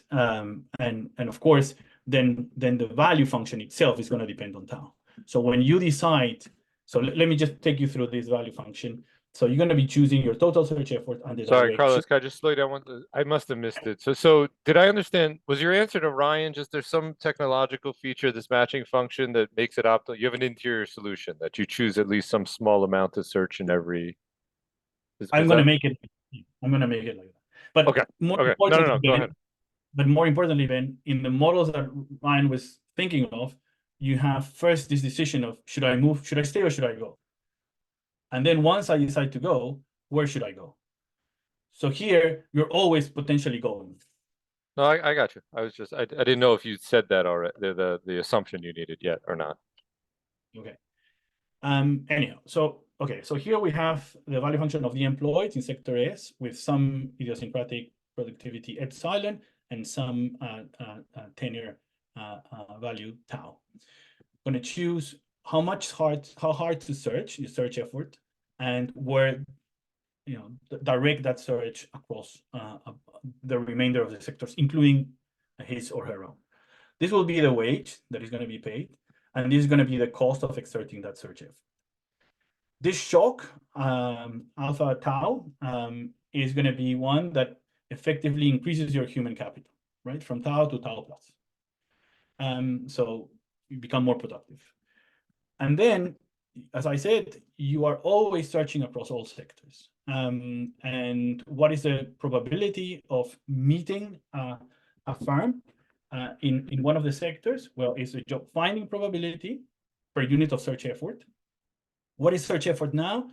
[SPEAKER 2] of course, then the value function itself is going to depend on tau. So when you decide, so let me just take you through this value function. So you're going to be choosing your total search effort and the
[SPEAKER 5] Sorry,
[SPEAKER 2] direction.
[SPEAKER 5] Carlos, can I just slow down? I must have missed it. So did I understand, was your answer to Ryan just there's some technological feature, this matching function that makes it optimal? You have an interior solution that you choose at least some small amount to search in every...
[SPEAKER 2] I'm going to make it like that. But
[SPEAKER 5] okay.
[SPEAKER 2] More
[SPEAKER 5] okay. No, go ahead.
[SPEAKER 2] But more importantly, Ben, in the models that Ryan was thinking of, you have first this decision of, should I move, should I stay, or should I go? And then once I decide to go, where should I go? So here, you're always potentially going.
[SPEAKER 5] No, I got you. I was just, I didn't know if you said that already, the assumption you needed yet or not.
[SPEAKER 2] Okay. Anyhow, so here we have the value function of the employed in sector S with some idiosyncratic productivity epsilon and some tenure value tau. I'm going to choose how hard to search, the search effort, and where direct that search across the remainder of the sectors, including his or her own. This will be the wage that is going to be paid, and this is going to be the cost of exerting that search effort. This shock, alpha tau, is going to be one that effectively increases your human capital, right? From tau to tau plus. So you become more productive. And then, as I said, you are always searching across all sectors. And what is the probability of meeting a firm in one of the sectors? Well, it's a job finding probability per unit of search effort. What is search effort now?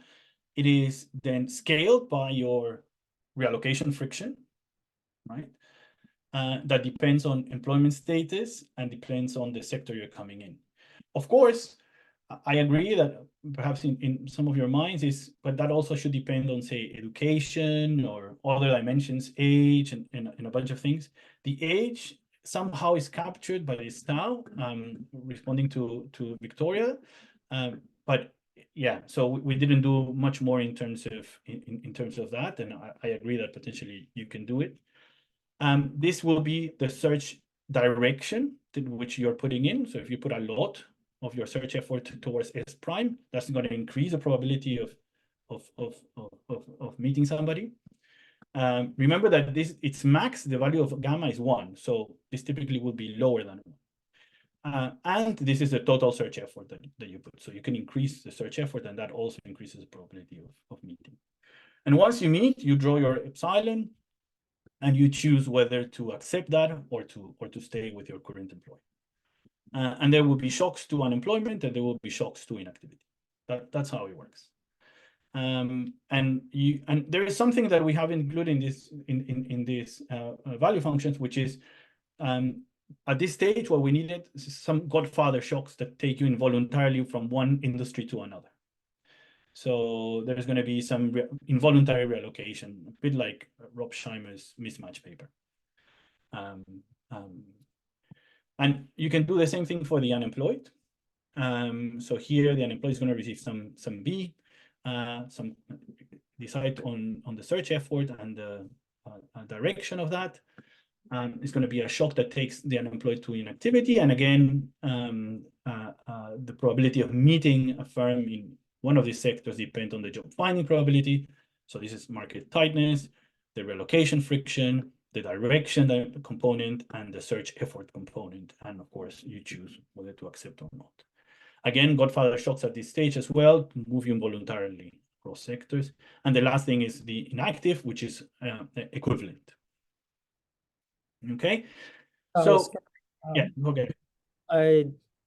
[SPEAKER 2] It is then scaled by your reallocation friction, right? That depends on employment status and depends on the sector you're coming in. Of course, I agree that perhaps in some of your minds is, but that also should depend on, say, education or other dimensions, age, and a bunch of things. The age somehow is captured by this now, responding to Victoria, but yeah, so we didn't do much more in terms of that, and I agree that potentially you can do it. This will be the search direction to which you're putting in. So if you put a lot of your search effort towards S prime, that's going to increase the probability of meeting somebody. Remember that it's max, the value of gamma is 1, so this typically will be lower than 1. And this is the total search effort that you put. So you can increase the search effort, and that also increases the probability of meeting. And once you meet, you draw your epsilon, and you choose whether to accept that or to stay with your current employer. And there will be shocks to unemployment, and there will be shocks to inactivity. That's how it works. And there is something that we have included in these value functions, which is at this stage what we needed is some godfather shocks that take you involuntarily from one industry to another. So there's going to be some involuntary reallocation, a bit like Rob Scheimer's mismatch paper. And you can do the same thing for the unemployed. So here the unemployed is going to receive some B, some decide on the search effort and the direction of that. It's going to be a shock that takes the unemployed to inactivity. And again, the probability of meeting a firm in one of these sectors depends on the job finding probability. So this is market tightness, the relocation friction, the direction component, and the search effort component. And of course, you choose whether to accept or not. Again, godfather shocks at this stage as well to move you involuntarily across sectors. And the last thing is the inactive, which is equivalent. Okay. So, yeah, okay.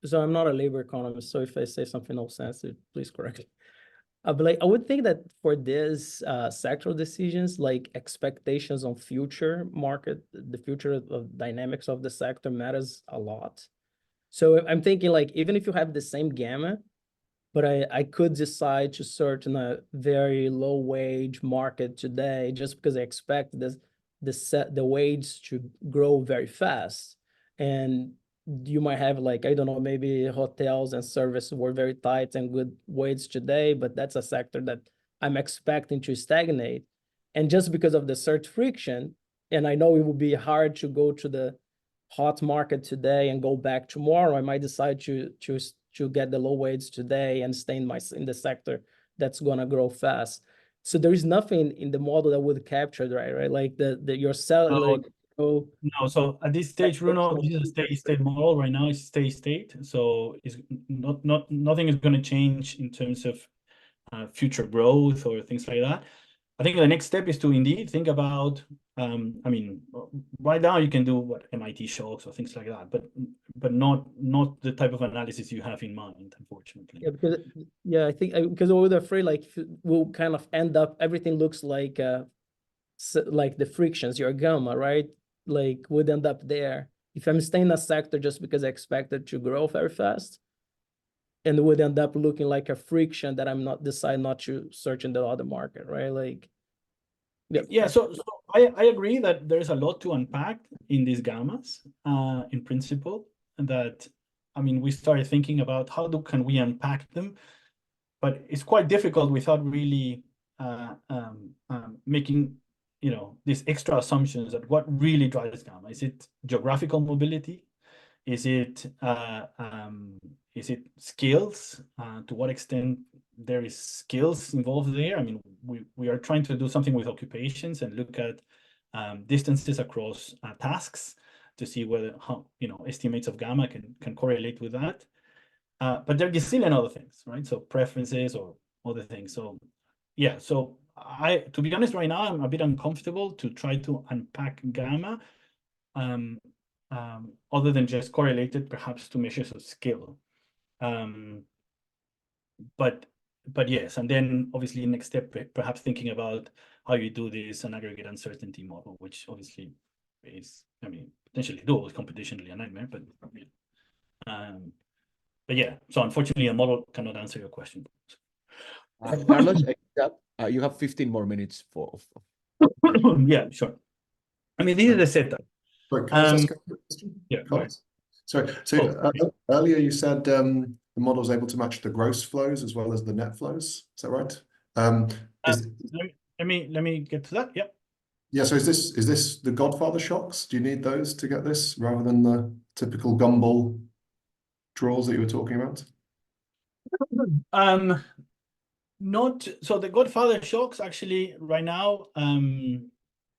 [SPEAKER 11] So I'm not a labor economist, so if I say something offensive, please correct me. But like I would think that for this sectoral decisions, like expectations on future market, the future of dynamics of the sector matters a lot. So I'm thinking like even if you have the same gamma, but I could decide to search in a very low wage market today just because I expect the wage to grow very fast. And you might have like, I don't know, maybe hotels and services were very tight and good wage today, but that's a sector that I'm expecting to stagnate. And just because of the search friction, and I know it will be hard to go to the hot market today and go back tomorrow, I might decide to get the low wage today and stay in the sector that's gonna grow fast. So there is nothing in the model that would capture that, right? Like your cell, like
[SPEAKER 2] no. So at this stage, Bruno, this is a steady state model right now. It's steady state, so it's nothing is going to change in terms of future growth or things like that. I think the next step is to indeed think about. I mean, right now you can do what MIT shocks or things like that, but not the type of analysis you have in mind, unfortunately.
[SPEAKER 11] Yeah, because I think because we're afraid like we'll kind of end up everything looks like the frictions, your gamma, right? Like would end up there if I'm staying in a sector just because I expect it to grow very fast, and it would end up looking like a friction that I'm decide not to search in the other market, right? Like,
[SPEAKER 2] yeah. So I agree that there's a lot to unpack in these gammas, in principle, and that I mean we started thinking about how can we unpack them, but it's quite difficult without really making these extra assumptions that what really drives gamma. Is it geographical mobility? Is it skills? To what extent there is skills involved there? I mean, we are trying to do something with occupations and look at distances across tasks to see whether estimates of gamma can correlate with that. But there are still other things, right? So preferences or other things. So yeah, so to be honest, right now I'm a bit uncomfortable to try to unpack gamma, other than just correlated perhaps to measures of skill. But yes, and then obviously next step, perhaps thinking about how you do this an aggregate uncertainty model, which obviously is, I mean, potentially doable, computationally a nightmare, but yeah. So unfortunately, a model cannot answer your question.
[SPEAKER 1] Carlos, you have 15 more minutes for.
[SPEAKER 2] Yeah, sure. I mean, this is the setup.
[SPEAKER 12] Sorry, can I just ask a question?
[SPEAKER 2] Yeah, go ahead.
[SPEAKER 12] Sorry. So earlier you said the model is able to match the gross flows as well as the net flows. Is that right?
[SPEAKER 2] Let me get to that. Yep.
[SPEAKER 12] Yeah. So is this the Godfather shocks? Do you need those to get this rather than the typical gumball draws that you were talking about?
[SPEAKER 2] Not so. The Godfather shocks actually right now.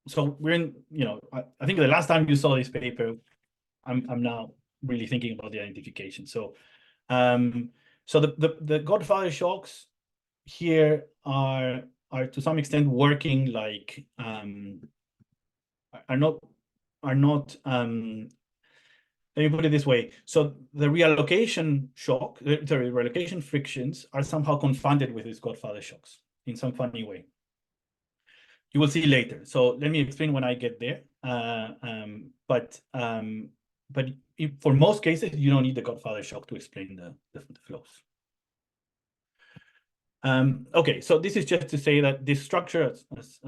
[SPEAKER 2] So we're in. I think the last time you saw this paper, I'm now really thinking about the identification. So, so the Godfather shocks here are to some extent working like are not let me put it this way. So the reallocation shock, the reallocation frictions are somehow confounded with these Godfather shocks in some funny way. You will see later. So let me explain when I get there. But for most cases, you don't need the Godfather shock to explain the flows. Okay, so this is just to say that this structure, as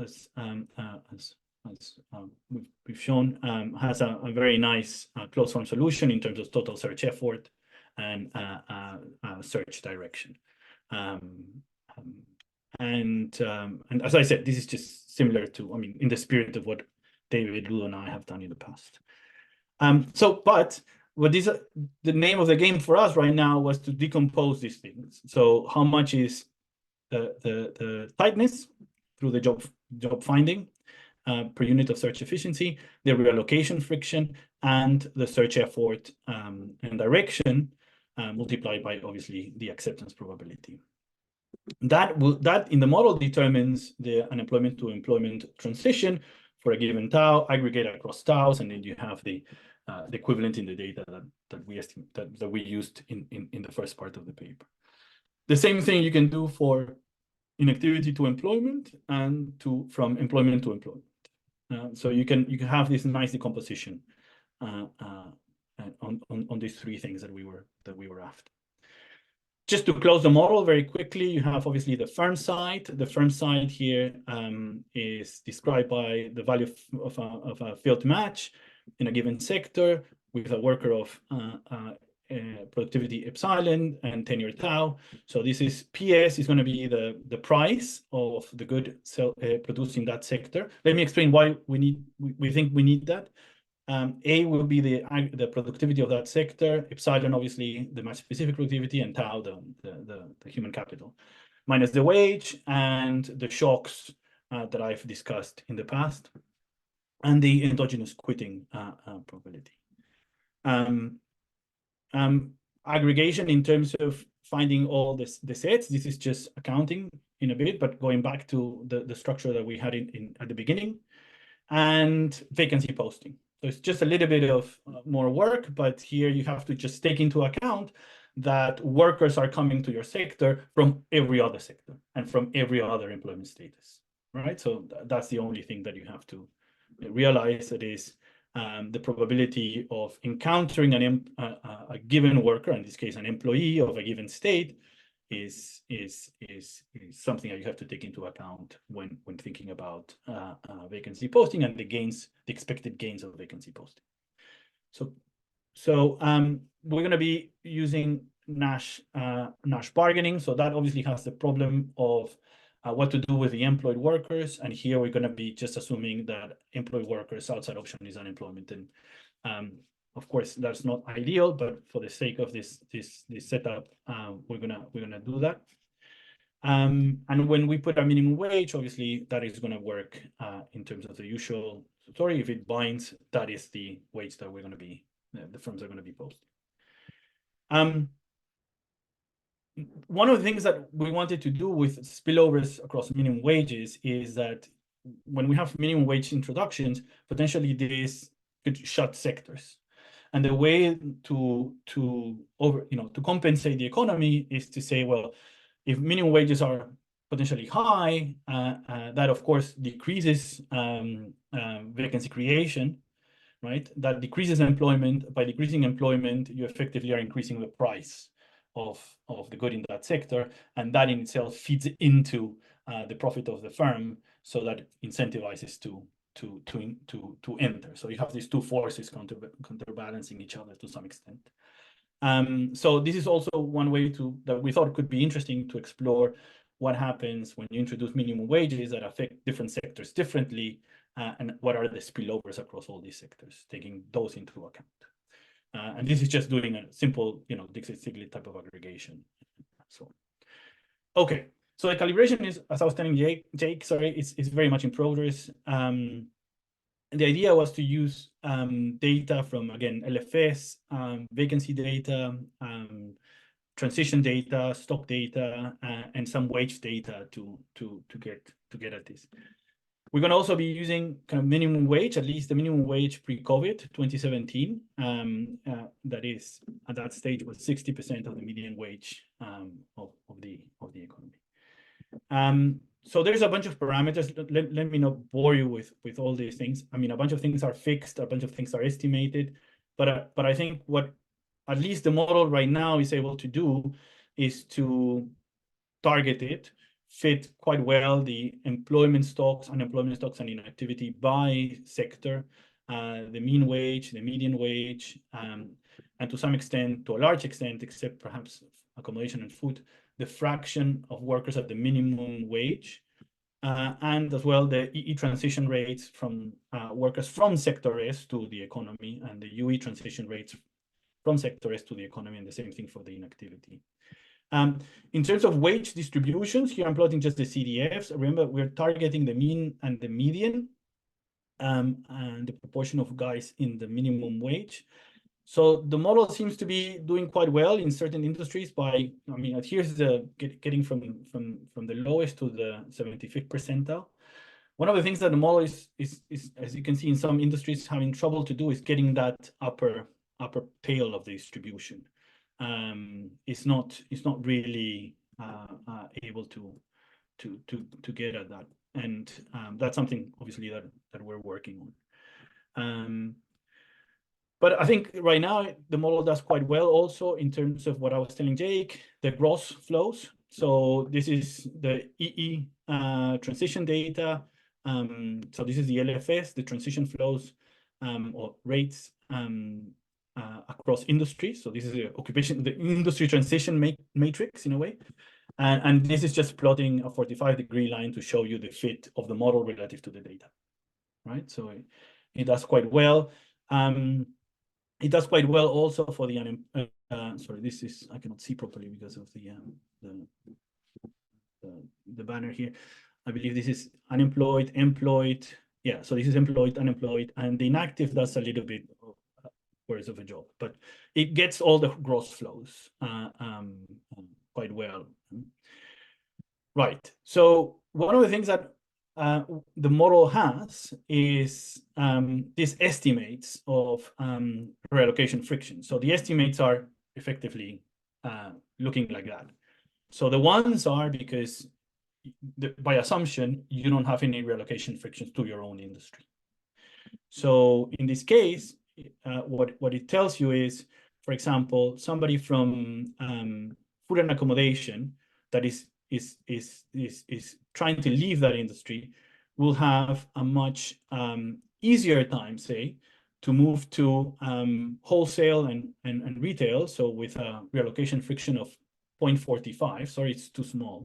[SPEAKER 2] we've shown, has a very nice closed form solution in terms of total search effort and search direction. And as I said, this is just similar to, I mean, in the spirit of what David, Ludo, and I have done in the past. But what is the name of the game for us right now was to decompose these things. So how much is the tightness through the job finding per unit of search efficiency, the reallocation friction, and the search effort and direction multiplied by obviously the acceptance probability. That in the model determines the unemployment to employment transition for a given tau, aggregate across taus, and then you have the equivalent in the data that we estimate that we used in the first part of the paper. The same thing you can do for inactivity to employment and from employment to employment. So you can have this nice decomposition on these three things that we were after. Just to close the model very quickly, you have obviously the firm side. The firm side here is described by the value of a field match in a given sector with a worker of productivity epsilon and tenure tau. So this is PS is going to be the price of the good produced in that sector. Let me explain why we think we need that. A will be the productivity of that sector, epsilon obviously the match specific productivity, and tau the human capital, minus the wage and the shocks that I've discussed in the past, and the endogenous quitting probability. Aggregation in terms of finding all the sets. This is just accounting in a bit, but going back to the structure that we had at the beginning, and vacancy posting. So it's just a little bit of more work, but here you have to just take into account that workers are coming to your sector from every other sector and from every other employment status, right? So that's the only thing that you have to realize, that is the probability of encountering a given worker, in this case an employee of a given state, is something that you have to take into account when thinking about vacancy posting and the expected gains of vacancy posting. So we're going to be using Nash bargaining. So that obviously has the problem of what to do with the employed workers, and here we're going to be just assuming that employed workers outside option is unemployment, and of course that's not ideal, but for the sake of this setup, we're gonna do that. And when we put a minimum wage, obviously that is going to work in terms of the usual. Sorry, if it binds, that is the wage that we're going to be the firms are going to be posting. one of the things that we wanted to do with spillovers across minimum wages is that when we have minimum wage introductions, potentially this could shut sectors. And the way to compensate the economy is to say, well, if minimum wages are potentially high, that of course decreases vacancy creation, right? That decreases employment. By decreasing employment, you effectively are increasing the price of the good in that sector, and that in itself feeds into the profit of the firm, so that incentivizes to enter. So you have these two forces counterbalancing each other to some extent. So this is also one way that we thought could be interesting to explore what happens when you introduce minimum wages that affect different sectors differently, and what are the spillovers across all these sectors, taking those into account. And this is just doing a simple, Dixit-Stiglitz type of aggregation. So, okay. So the calibration is, as I was telling Jake, sorry, it's very much in progress. The idea was to use data from, again, LFS, vacancy data, transition data, stock data, and some wage data to get at this. We're going to also be using kind of minimum wage, at least the minimum wage pre-COVID, 2017. That is, at that stage, was 60% of the median wage of the economy. So there's a bunch of parameters. Let me not bore you with all these things. I mean, a bunch of things are fixed, a bunch of things are estimated, but I think what at least the model right now is able to do is to target it, fit quite well the employment stocks, unemployment stocks, and inactivity by sector, the mean wage, the median wage, and to some extent, to a large extent, except perhaps accommodation and food, the fraction of workers at the minimum wage, and as well the EE transition rates from workers from sector S to the economy, and the UE transition rates from sector S to the economy, and the same thing for the inactivity. In terms of wage distributions, here I'm plotting just the CDFs. Remember, we're targeting the mean and the median, and the proportion of guys in the minimum wage. So the model seems to be doing quite well in certain industries by, I mean, here's the getting from the lowest to the 75th percentile. One of the things that the model is, as you can see in some industries, having trouble to do is getting that upper tail of the distribution. It's not really able to get at that, and that's something obviously that we're working on. But I think right now the model does quite well also in terms of what I was telling Jake, the gross flows. So this is the EE transition data. So this is the LFS, the transition flows or rates across industries. So this is the industry transition matrix in a way. And this is just plotting a 45-degree line to show you the fit of the model relative to the data, right? So it does quite well. It does quite well also for the sorry, this is, I cannot see properly because of the banner here. I believe this is unemployed, employed. Yeah, so this is employed, unemployed, and the inactive does a little bit worse of a job, but it gets all the gross flows quite well. Right. So one of the things that the model has is these estimates of reallocation friction. So the estimates are effectively looking like that. So the ones are because by assumption, you don't have any reallocation frictions to your own industry. So in this case, what it tells you is, for example, somebody from food and accommodation that is trying to leave that industry will have a much easier time, say, to move to wholesale and retail. So with a reallocation friction of 0.45, sorry, it's too small,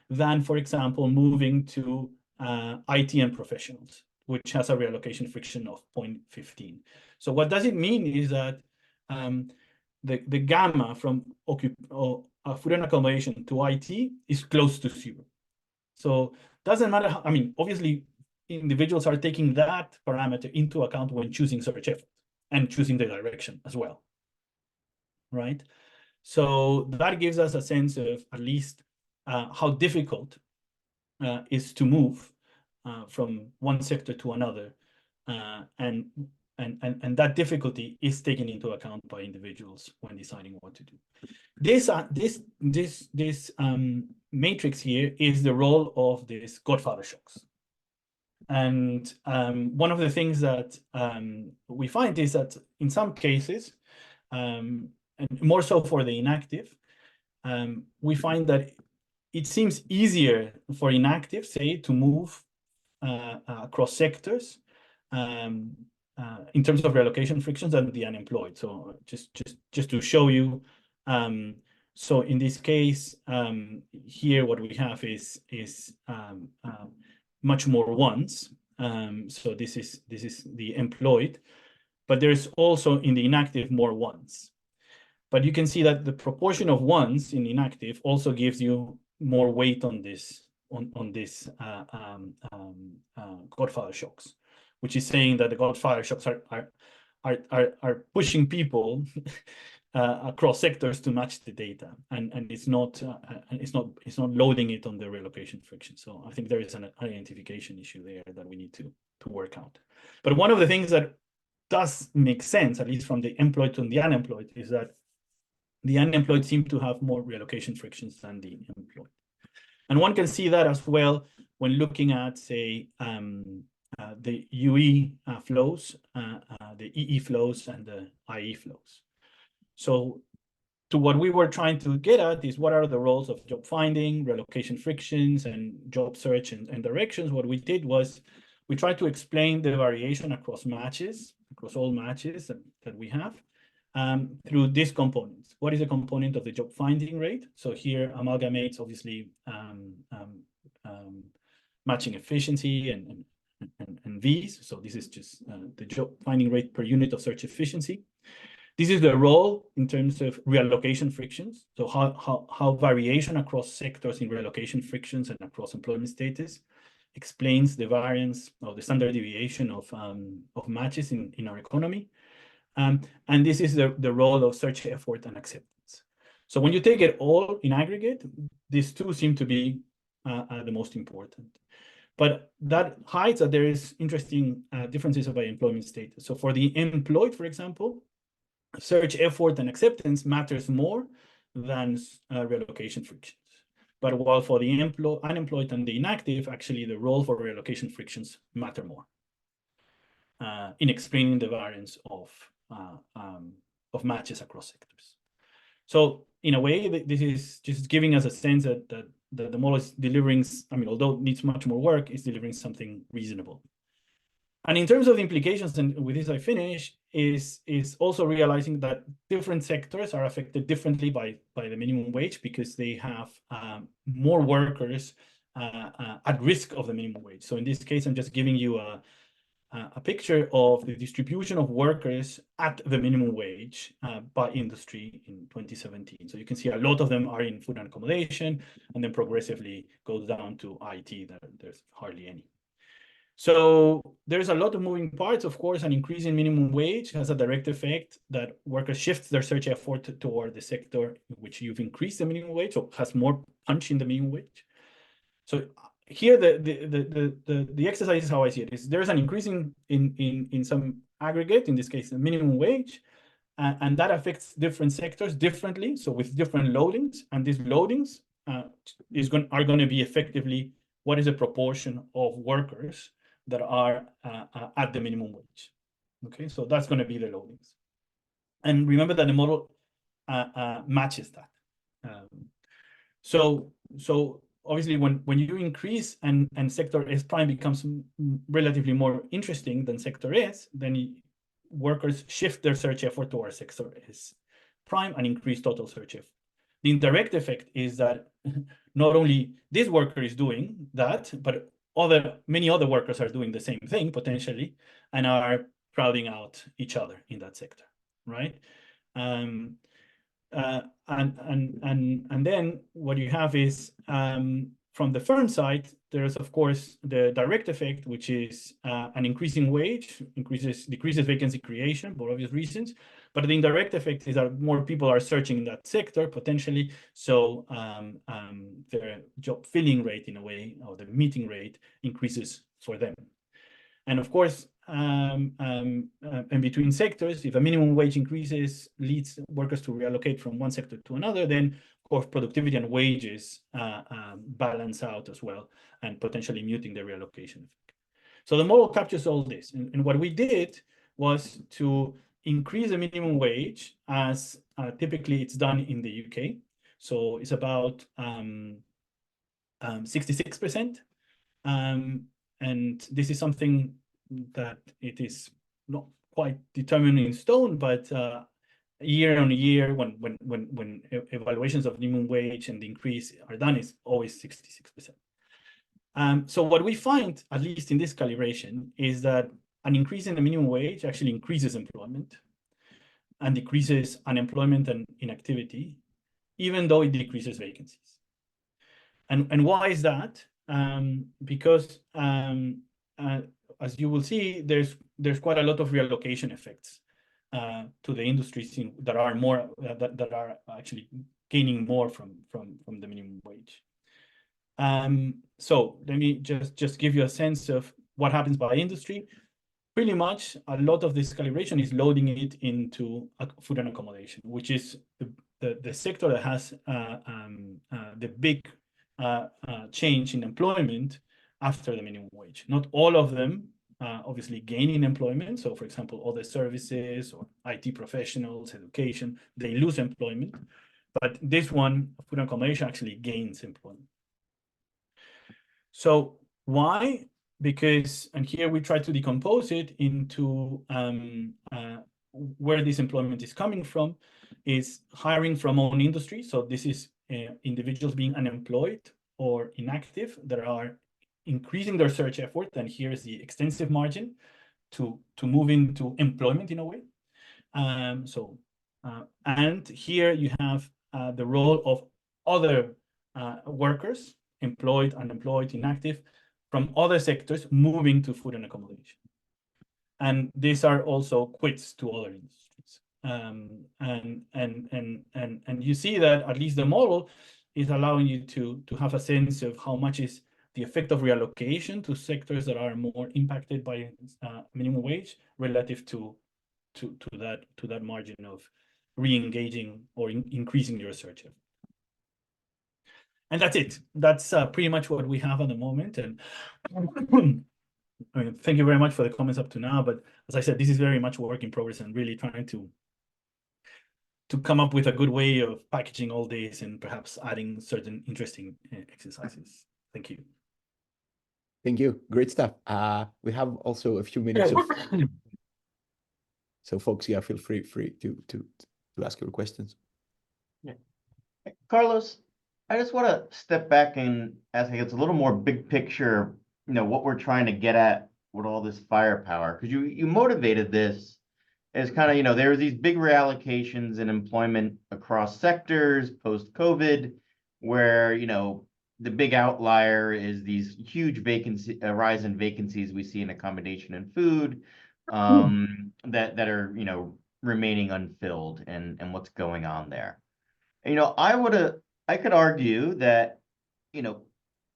[SPEAKER 2] than, for example, moving to IT and professionals, which has a reallocation friction of 0.15. So what does it mean is that the gamma from food and accommodation to IT is close to zero. So doesn't matter how, I mean, obviously individuals are taking that parameter into account when choosing search effort and choosing the direction as well, right? So that gives us a sense of at least how difficult is to move from one sector to another, and that difficulty is taken into account by individuals when deciding what to do. This matrix here is the role of these godfather shocks. And one of the things that we find is that in some cases, and more so for the inactive, we find that it seems easier for inactive, say, to move across sectors in terms of relocation frictions than the unemployed. So just to show you, so in this case, here what we have is much more ones. So this is the employed, but there's also in the inactive more ones. But you can see that the proportion of ones in inactive also gives you more weight on this godfather shocks, which is saying that the godfather shocks are pushing people across sectors to match the data, and it's not loading it on the relocation friction. So I think there is an identification issue there that we need to work out. But one of the things that does make sense, at least from the employed to the unemployed, is that the unemployed seem to have more relocation frictions than the employed. And one can see that as well when looking at, say, the UE flows, the EE flows, and the IE flows. So to what we were trying to get at is what are the roles of job finding, relocation frictions, and job search and directions. What we did was we tried to explain the variation across matches, across all matches that we have, through these components. What is the component of the job finding rate? So here amalgamates obviously matching efficiency and V's. So this is just the job finding rate per unit of search efficiency. This is the role in terms of reallocation frictions. So how variation across sectors in reallocation frictions and across employment status explains the variance of the standard deviation of matches in our economy. And this is the role of search effort and acceptance. So when you take it all in aggregate, these two seem to be the most important. But that hides that there is interesting differences by employment status. So for the employed, for example, search effort and acceptance matters more than relocation frictions. But while for the unemployed and the inactive, actually the role for relocation frictions matter more in explaining the variance of matches across sectors. So in a way, this is just giving us a sense that the model is delivering, I mean, although it needs much more work, is delivering something reasonable. And in terms of the implications, and with this I finish, is also realizing that different sectors are affected differently by the minimum wage because they have more workers at risk of the minimum wage. So in this case, I'm just giving you a picture of the distribution of workers at the minimum wage by industry in 2017. So you can see a lot of them are in food and accommodation, and then progressively goes down to IT, there's hardly any. So there's a lot of moving parts. Of course, an increase in minimum wage has a direct effect that workers shift their search effort toward the sector in which you've increased the minimum wage, so has more punch in the minimum wage. So here, the exercise is how I see it. Is there's an increase in some aggregate, in this case, the minimum wage, and that affects different sectors differently, so with different loadings, and these loadings are going to be effectively what is the proportion of workers that are at the minimum wage. Okay, so that's going to be the loadings. And remember that the model matches that. So obviously, when you increase and sector S prime becomes relatively more interesting than sector S, then workers shift their search effort towards sector S prime and increase total search effort. The indirect effect is that not only this worker is doing that, but many other workers are doing the same thing potentially and are crowding out each other in that sector, right? And then what you have is from the firm side, there's of course the direct effect, which is an increasing wage, decreases vacancy creation for obvious reasons, But the indirect effect is that more people are searching in that sector potentially, so their job filling rate in a way, or the meeting rate, increases for them. And of course, and between sectors, if a minimum wage increases, leads workers to reallocate from one sector to another, then of course productivity and wages balance out as well, and potentially muting the reallocation effect. So the model captures all this, and what we did was to increase the minimum wage as typically it's done in the UK. So it's about 66%. And this is something that it is not quite determined in stone, but year on year, when evaluations of minimum wage and the increase are done, is always 66%. So what we find, at least in this calibration, is that an increase in the minimum wage actually increases employment and decreases unemployment and inactivity, even though it decreases vacancies. And why is that? Because as you will see, there's quite a lot of reallocation effects to the industries that are more that are actually gaining more from the minimum wage. So let me just give you a sense of what happens by industry. Pretty much a lot of this calibration is loading it into food and accommodation, which is the sector that has the big change in employment after the minimum wage. Not all of them obviously gain in employment. So for example, other services or IT professionals, education, they lose employment. But this one, food and accommodation, actually gains employment. So why? Because, and here we try to decompose it into where this employment is coming from, is hiring from own industry. So this is individuals being unemployed or inactive that are increasing their search effort, and here's the extensive margin to move into employment in a way. And here you have the role of other workers, employed, unemployed, inactive, from other sectors moving to food and accommodation. And these are also quits to other industries. And you see that at least the model is allowing you to have a sense of how much is the effect of reallocation to sectors that are more impacted by minimum wage relative to that margin of re-engaging or increasing your search effort. And that's it. That's pretty much what we have at the moment. And I mean, thank you very much for the comments up to now. But as I said, this is very much a work in progress and really trying to come up with a good way of packaging all this and perhaps adding certain interesting exercises. Thank you.
[SPEAKER 1] Thank you. Great stuff. We have also a few minutes of so folks, yeah, feel free to ask your questions.
[SPEAKER 13] Yeah. Carlos, I just want to step back and ask, I guess, a little more big picture, what we're trying to get at with all this firepower, because you motivated this as kind of, there were these big reallocations in employment across sectors post-COVID, where, the big outlier is these huge rise in vacancies we see in accommodation and food, that are, remaining unfilled, and what's going on there. I could argue that,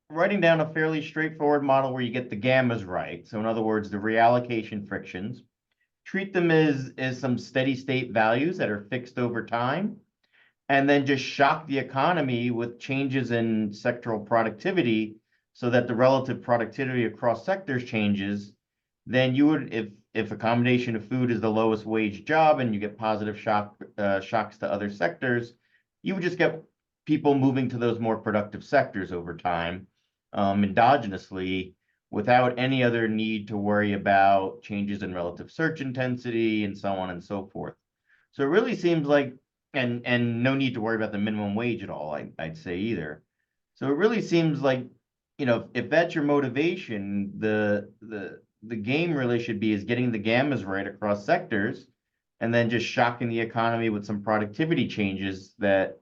[SPEAKER 13] writing down a fairly straightforward model where you get the gammas right. So in other words, the reallocation frictions, treat them as some steady state values that are fixed over time, and then just shock the economy with changes in sectoral productivity so that the relative productivity across sectors changes. Then you would, if accommodation of food is the lowest wage job and you get positive shocks to other sectors, you would just get people moving to those more productive sectors over time, endogenously, without any other need to worry about changes in relative search intensity and so on and so forth. So it really seems like, and no need to worry about the minimum wage at all, I'd say either. So it really seems like, if that's your motivation, the game really should be is getting the gammas right across sectors, and then just shocking the economy with some productivity changes that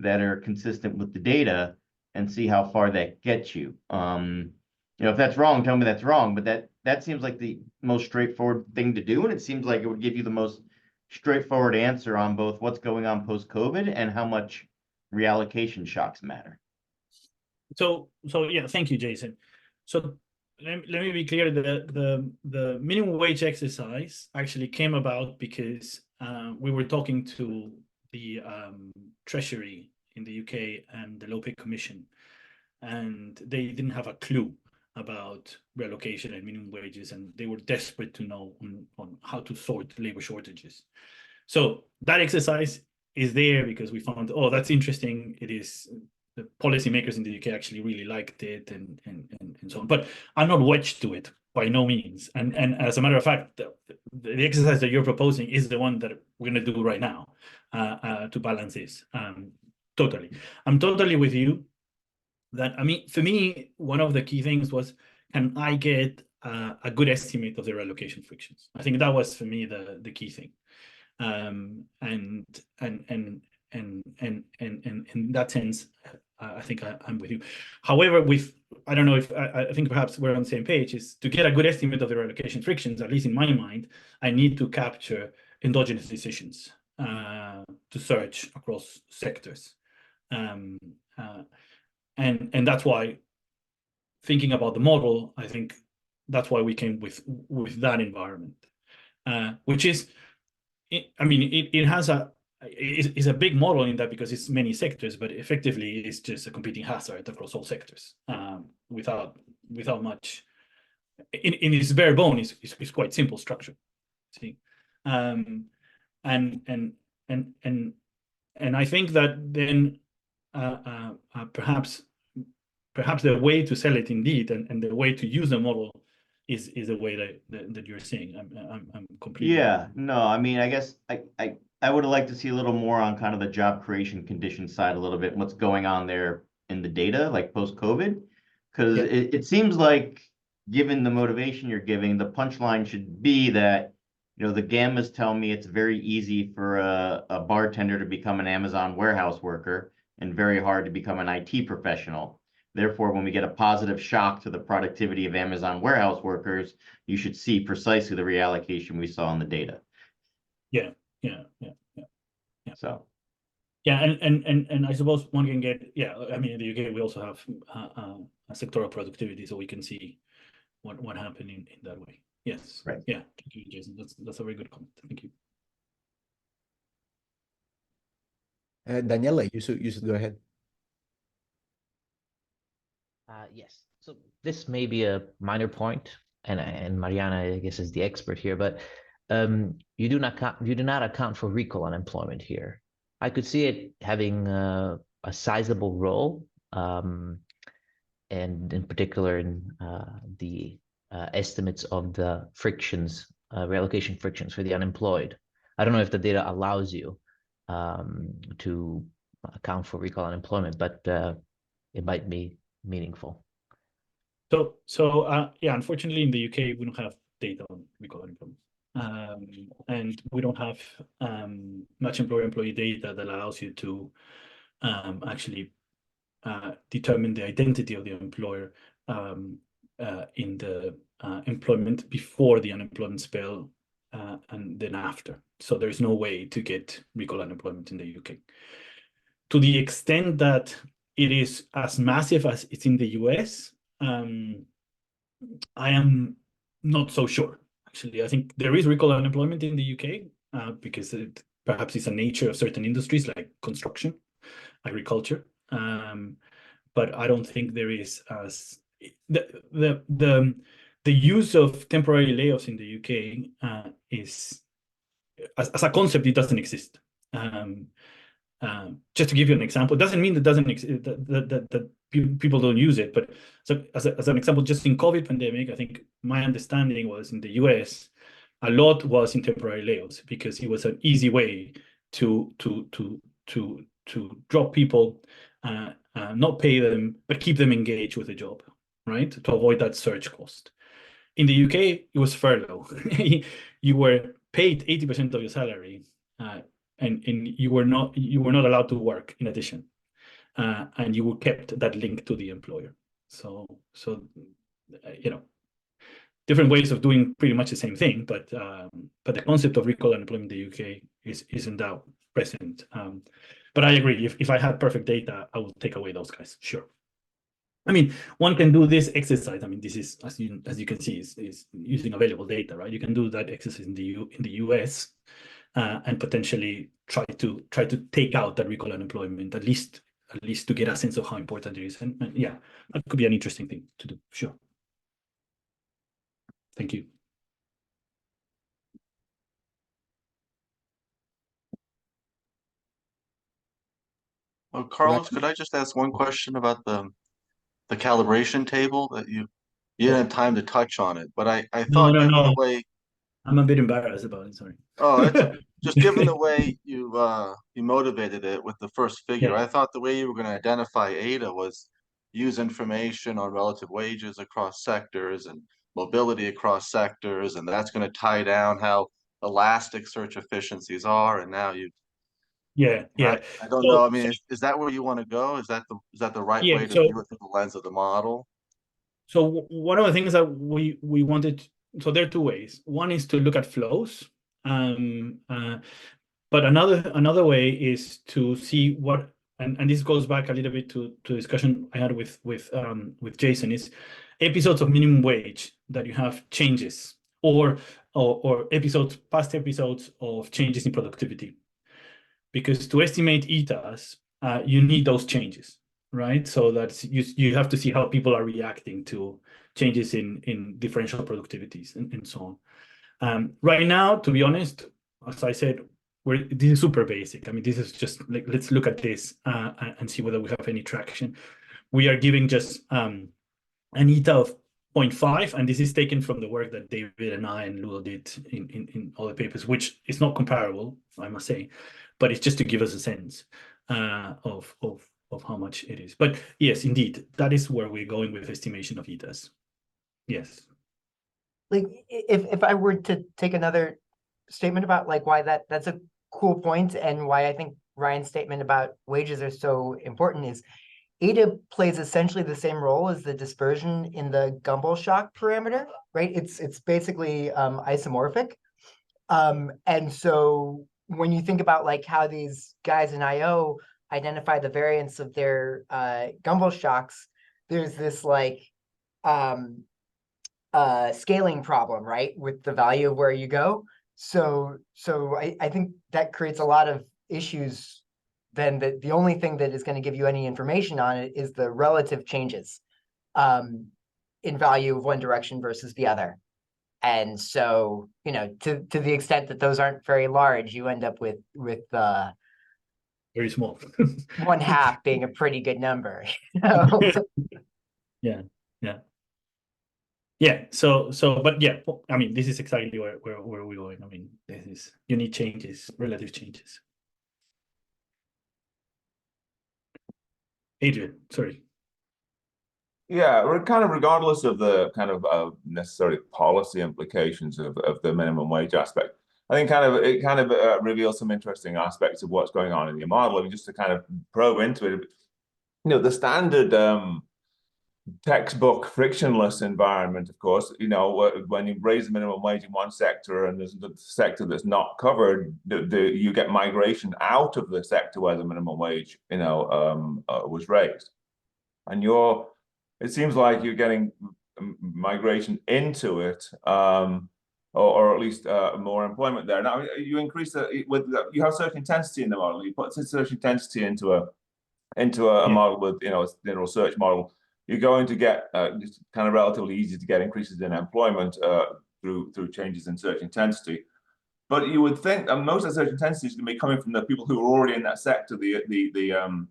[SPEAKER 13] are consistent with the data, and see how far that gets you. If that's wrong, tell me that's wrong, but that seems like the most straightforward thing to do, and it seems like it would give you the most straightforward answer on both what's going on post-COVID and how much reallocation shocks matter.
[SPEAKER 2] So yeah, thank you, Jason. So let me be clear. The minimum wage exercise actually came about because we were talking to the Treasury in the UK and the Low Pay Commission, and they didn't have a clue about reallocation and minimum wages, and they were desperate to know on how to sort labor shortages. So that exercise is there because we found, oh, that's interesting. It is, the policymakers in the UK actually really liked it, and so on. But I'm not wedged to it by no means. And as a matter of fact, the exercise that you're proposing is the one that we're going to do right now to balance this. Totally, I'm totally with you. That, I mean, for me, one of the key things was, can I get a good estimate of the reallocation frictions? I think that was for me the key thing. And in that sense, I think I'm with you. However, I don't know if I think perhaps we're on the same page, is to get a good estimate of the reallocation frictions, at least in my mind, I need to capture endogenous decisions to search across sectors. And that's why, thinking about the model, I think that's why we came with that environment, which is, I mean, it has is a big model in that, because it's many sectors, but effectively it's just a competing hazard across all sectors, without much. In its bare bone, is quite simple structure. See, and I think that then perhaps the way to sell it indeed, and the way to use the model is the way that you're saying. I'm completely.
[SPEAKER 13] Yeah, no, I mean, I guess I would like to see a little more on kind of the job creation condition side a little bit, what's going on there in the data, like post-COVID, because it seems like, given the motivation you're giving, the punchline should be that, the gammas tell me it's very easy for a bartender to become an Amazon warehouse worker and very hard to become an IT professional. Therefore, when we get a positive shock to the productivity of Amazon warehouse workers, you should see precisely the reallocation we saw in the data.
[SPEAKER 2] Yeah.
[SPEAKER 13] So.
[SPEAKER 2] Yeah, and I suppose one can get, I mean, in the UK we also have a sectoral productivity, so we can see what happened in that way. Yes.
[SPEAKER 13] Right.
[SPEAKER 2] Yeah. Thank you, Jason. That's a very good comment. Thank you.
[SPEAKER 1] Daniela, you should go ahead.
[SPEAKER 14] Yes. So this may be a minor point, and Mariana, I guess, is the expert here, but you do not account for recall unemployment here. I could see it having a sizable role, and in particular in the estimates of the frictions, reallocation frictions for the unemployed. I don't know if the data allows you to account for recall unemployment, but it might be meaningful.
[SPEAKER 2] So yeah, unfortunately in the UK we don't have data on recall unemployment, and we don't have much employer-employee data that allows you to actually determine the identity of the employer in the employment before the unemployment spell and then after. So there's no way to get recall unemployment in the UK. To the extent that it is as massive as it's in the US, I am not so sure. Actually, I think there is recall unemployment in the UK because perhaps it's a nature of certain industries like construction, agriculture. But I don't think there is as the use of temporary layoffs in the UK is as a concept, it doesn't exist. Just to give you an example, it doesn't mean that doesn't exist, that people don't use it. But so as an example, just in COVID pandemic, I think my understanding was in the US, a lot was in temporary layoffs because it was an easy way to drop people, not pay them, but keep them engaged with the job, right? To avoid that surge cost. In the UK, it was furlough. You were paid 80% of your salary, and you were not allowed to work in addition, and you kept that link to the employer. So different ways of doing pretty much the same thing, but the concept of recall unemployment in the UK isn't that present. But I agree. If I had perfect data, I would take away those guys. Sure. I mean, one can do this exercise. I mean, this is, as you can see, is using available data, right? You can do that exercise in the US and potentially try to take out that recall unemployment, at least to get a sense of how important it is. And yeah, that could be an interesting thing to do. Sure. Thank you.
[SPEAKER 9] Oh, Carlos, could I just ask one question about the calibration table that you didn't have time to touch on it, but I thought given the way
[SPEAKER 2] I'm a bit embarrassed about it, sorry.
[SPEAKER 9] Oh, it's just given the way you motivated it with the first figure,
[SPEAKER 2] Yeah.
[SPEAKER 9] I thought the way you were going to identify ADA was use information on relative wages across sectors and mobility across sectors, and that's going to tie down how elastic search efficiencies are. And now you
[SPEAKER 2] Yeah.
[SPEAKER 9] I don't know. I mean, is that where you want to go? Is that the right way to view it through the lens of the model?
[SPEAKER 2] So one of the things that we wanted, so there are two ways. One is to look at flows, but another way is to see what, and this goes back a little bit to discussion I had with Jason, is episodes of minimum wage that you have changes, or past episodes of changes in productivity. Because to estimate ETAs, you need those changes, right? So that you have to see how people are reacting to changes in differential productivities and so on. Right now, to be honest, as I said, this is super basic. I mean, this is just like, let's look at this and see whether we have any traction. We are giving just an ETA of 0.5, and this is taken from the work that David and I and Ludo did in all the papers, which is not comparable, I must say, but it's just to give us a sense of how much it is. But yes, indeed, that is where we're going with estimation of ETAs. Yes.
[SPEAKER 4] Like if I were to take another statement about like why that's a cool point and why I think Ryan's statement about wages are so important is ADA plays essentially the same role as the dispersion in the Gumbel shock parameter, right? It's basically isomorphic. And so when you think about like how these guys in IO identify the variance of their Gumbel shocks, there's this like scaling problem, right? With the value of where you go. So I think that creates a lot of issues. Then the only thing that is going to give you any information on it is the relative changes in value of one direction versus the other. And so, you know, to the extent that those aren't very large, you end up with
[SPEAKER 2] very small.
[SPEAKER 4] 1/2 being a pretty good number. You know?
[SPEAKER 2] Yeah. So, but yeah, I mean, this is exactly where we're going. I mean, this is, you need changes, relative changes. Adrian, sorry.
[SPEAKER 15] Yeah, we're kind of regardless of the kind of necessary policy implications of the minimum wage aspect. I think it kind of reveals some interesting aspects of what's going on in your model. I mean, just to kind of probe into it, you know, the standard textbook frictionless environment, of course, you know, when you raise the minimum wage in one sector and there's a sector that's not covered, you get migration out of the sector where the minimum wage, you know, was raised, and it seems like you're getting migration into it, or at least more employment there. Now, you increase you have search intensity in the model. You put search intensity into a model with, you know, a general search model. You're going to get just kind of relatively easy to get increases in employment through changes in search intensity. But you would think that most of the search intensity is going to be coming from the people who are already in that sector, the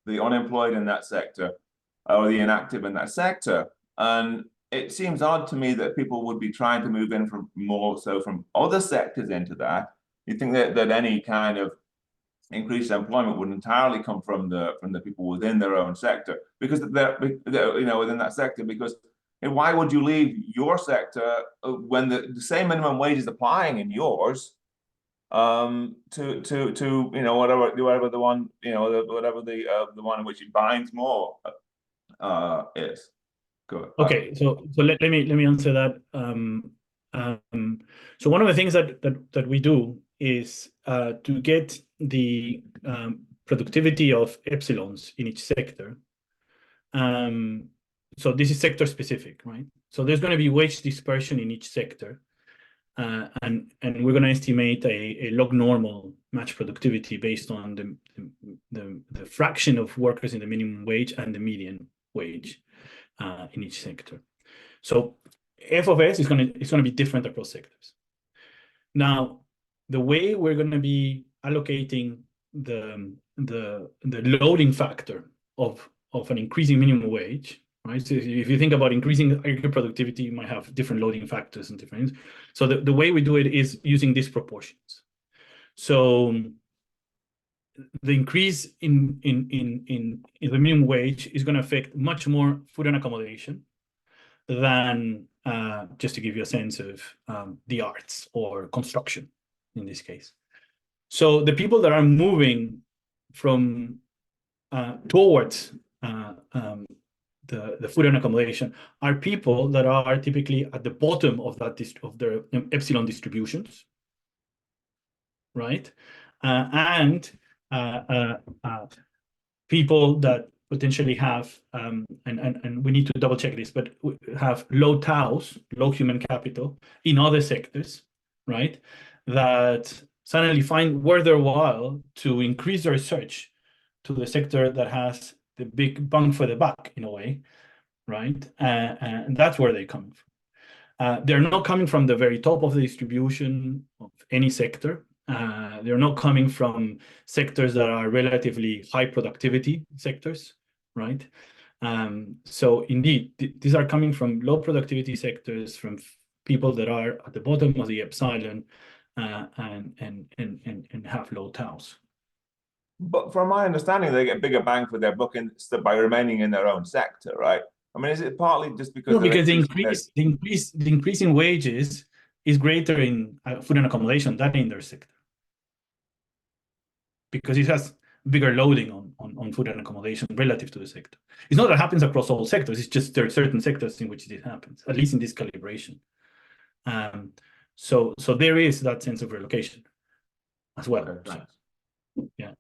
[SPEAKER 15] unemployed in that sector, or the inactive in that sector. And it seems odd to me that people would be trying to move in from more so from other sectors into that. You think that any kind of increased employment would entirely come from the people within their own sector, because they're you know, within that sector, because why would you leave your sector when the same minimum wage is applying in yours to you know, whatever the one, you know, whatever the one in which it binds more is. Go.
[SPEAKER 2] Okay, so let me answer that. So one of the things that we do is to get the productivity of epsilons in each sector. So this is sector specific, right? So there's going to be wage dispersion in each sector, and we're going to estimate a log normal match productivity based on the fraction of workers in the minimum wage and the median wage in each sector. So f of s is going to be different across sectors. Now, the way we're going to be allocating the loading factor of an increasing minimum wage, right? So if you think about increasing agricultural productivity, you might have different loading factors and different. So the way we do it is using these proportions. So the increase in the minimum wage is going to affect much more food and accommodation than, just to give you a sense of the arts or construction in this case. So the people that are moving from towards the food and accommodation are people that are typically at the bottom of that of their epsilon distributions, right? And people that potentially have, and we need to double check this, but have low TAUs, low human capital in other sectors, right? That suddenly find worth their while to increase their search to the sector that has the big bang for the buck in a way, right? And that's where they're coming from. They're not coming from the very top of the distribution of any sector. They're not coming from sectors that are relatively high productivity sectors, right? So indeed, these are coming from low productivity sectors, from people that are at the bottom of the epsilon and have low TAUs.
[SPEAKER 15] But from my understanding, they get bigger bang for their buck by remaining in their own sector, right? I mean, is it partly just because
[SPEAKER 2] no, because the increase in wages is greater in food and accommodation than in their sector, because it has bigger loading on food and accommodation relative to the sector. It's not that it happens across all sectors. It's just there are certain sectors in which this happens, at least in this calibration. So there is that sense of relocation as well.
[SPEAKER 15] Okay, thanks.
[SPEAKER 2] So, yeah.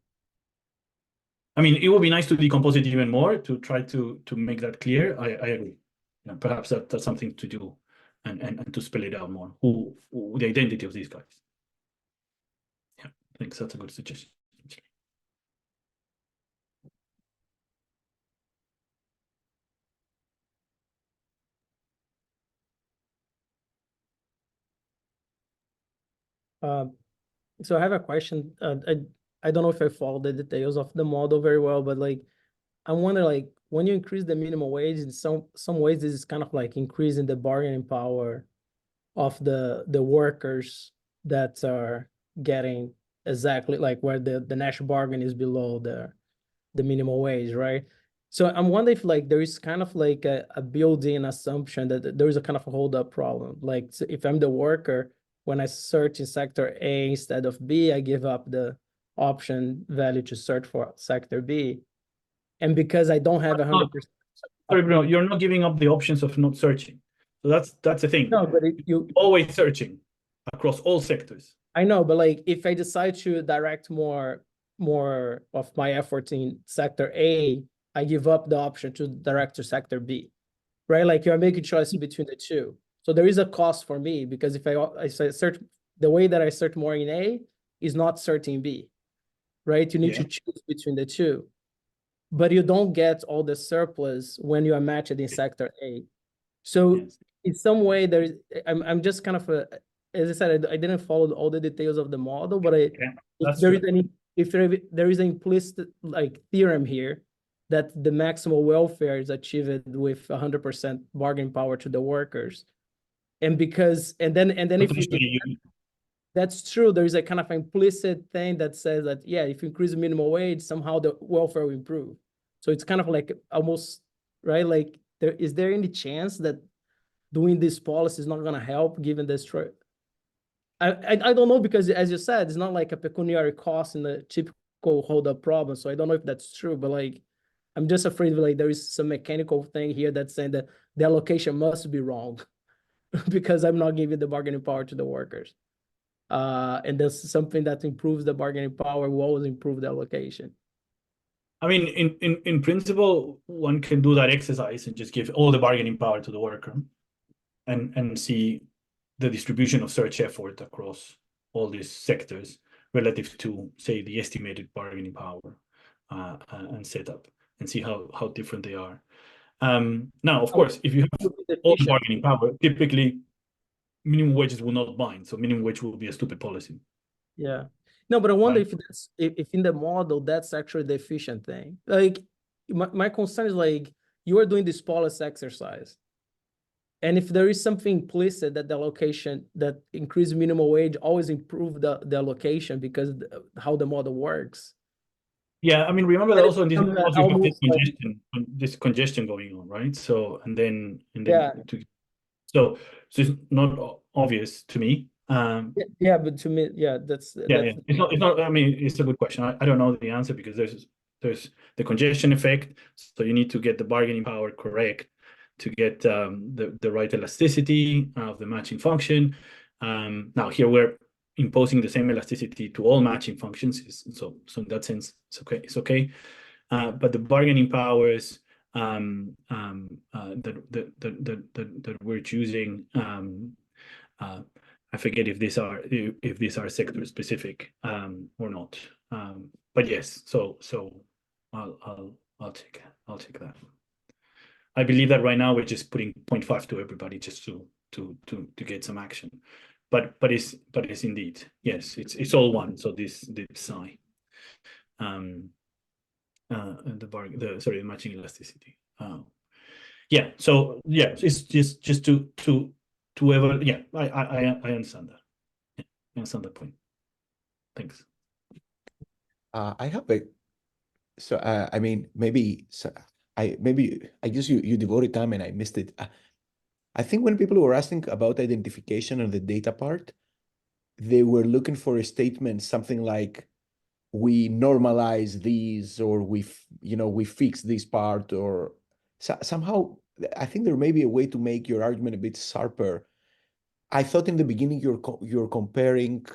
[SPEAKER 2] I mean, it would be nice to decompose it even more to try to make that clear. I agree. You know, perhaps that's something to do and to spell it out more. Who the identity of these guys. Yeah, I think that's a good suggestion.
[SPEAKER 11] So I have a question. I don't know if I follow the details of the model very well, but like I wonder, like when you increase the minimum wage, in some ways this is kind of like increasing the bargaining power of the workers that are getting exactly like where the national bargain is below the minimum wage, right? So I'm wondering if like there is kind of like a built-in assumption that there is a kind of a hold-up problem. Like so if I'm the worker, when I search in sector A instead of B, I give up the option value to search for sector B. And because I don't have 100%.
[SPEAKER 2] Sorry, Bruno, you're not giving up the options of not searching. So that's the thing.
[SPEAKER 11] No, but you
[SPEAKER 2] always searching across all sectors.
[SPEAKER 11] I know, but like if I decide to direct more of my effort in sector A, I give up the option to direct to sector B, right? Like you're making choices between the two. So there is a cost for me because if I search, the way that I search more in A is not searching B, right? You need to choose between the two, but you don't get all the surplus when you are matched in sector A. So in some way, I'm just kind of as I said, I didn't follow all the details of the model, but if there is an implicit like theorem here that the maximal welfare is achieved with 100% bargaining power to the workers, and then if that's true, there is a kind of implicit thing that says that if you increase the minimum wage, somehow the welfare will improve. So it's kind of like almost right, like is there any chance that doing this policy is not going to help given this trade? I don't know, because as you said, it's not like a pecuniary cost in the typical hold-up problem. So I don't know if that's true, but like I'm just afraid like there is some mechanical thing here that's saying that the allocation must be wrong because I'm not giving the bargaining power to the workers. And that's something that improves the bargaining power will always improve the allocation.
[SPEAKER 2] I mean, in principle, one can do that exercise and just give all the bargaining power to the worker and see the distribution of search effort across all these sectors relative to, say, the estimated bargaining power and setup, and see how different they are. Now, of course, if you have all the bargaining power, typically minimum wages will not bind, so minimum wage will be a stupid policy.
[SPEAKER 11] Yeah. No, but I wonder if that's if in the model that's actually the efficient thing. Like my concern is like you are doing this policy exercise. And if there is something implicit that the allocation that increase minimum wage always improve the allocation because how the model works.
[SPEAKER 2] Yeah, I mean, remember that also in this model you have this congestion going on, right? So so it's not obvious to me.
[SPEAKER 11] Yeah, but to me, yeah, that's
[SPEAKER 2] It's not. I mean, it's a good question. I don't know the answer because there's the congestion effect. So you need to get the bargaining power correct to get the right elasticity of the matching function. Now here we're imposing the same elasticity to all matching functions. So in that sense, it's okay. But the bargaining powers that we're choosing, I forget if these are sector specific or not. But yes, so I'll take that. I believe that right now we're just putting 0.5 to everybody just to get some action. But it's indeed, yes, it's all one. So this psi, the matching elasticity. Yeah. So yeah, it's just to ever. Yeah, I understand that. Yeah, I understand that point. Thanks.
[SPEAKER 1] I have a. So I mean, maybe I guess you devoted time and I missed it. I think when people were asking about identification and the data part, they were looking for a statement, something like, we normalize these, or we fix this part, or somehow. I think there may be a way to make your argument a bit sharper. I thought in the beginning you're comparing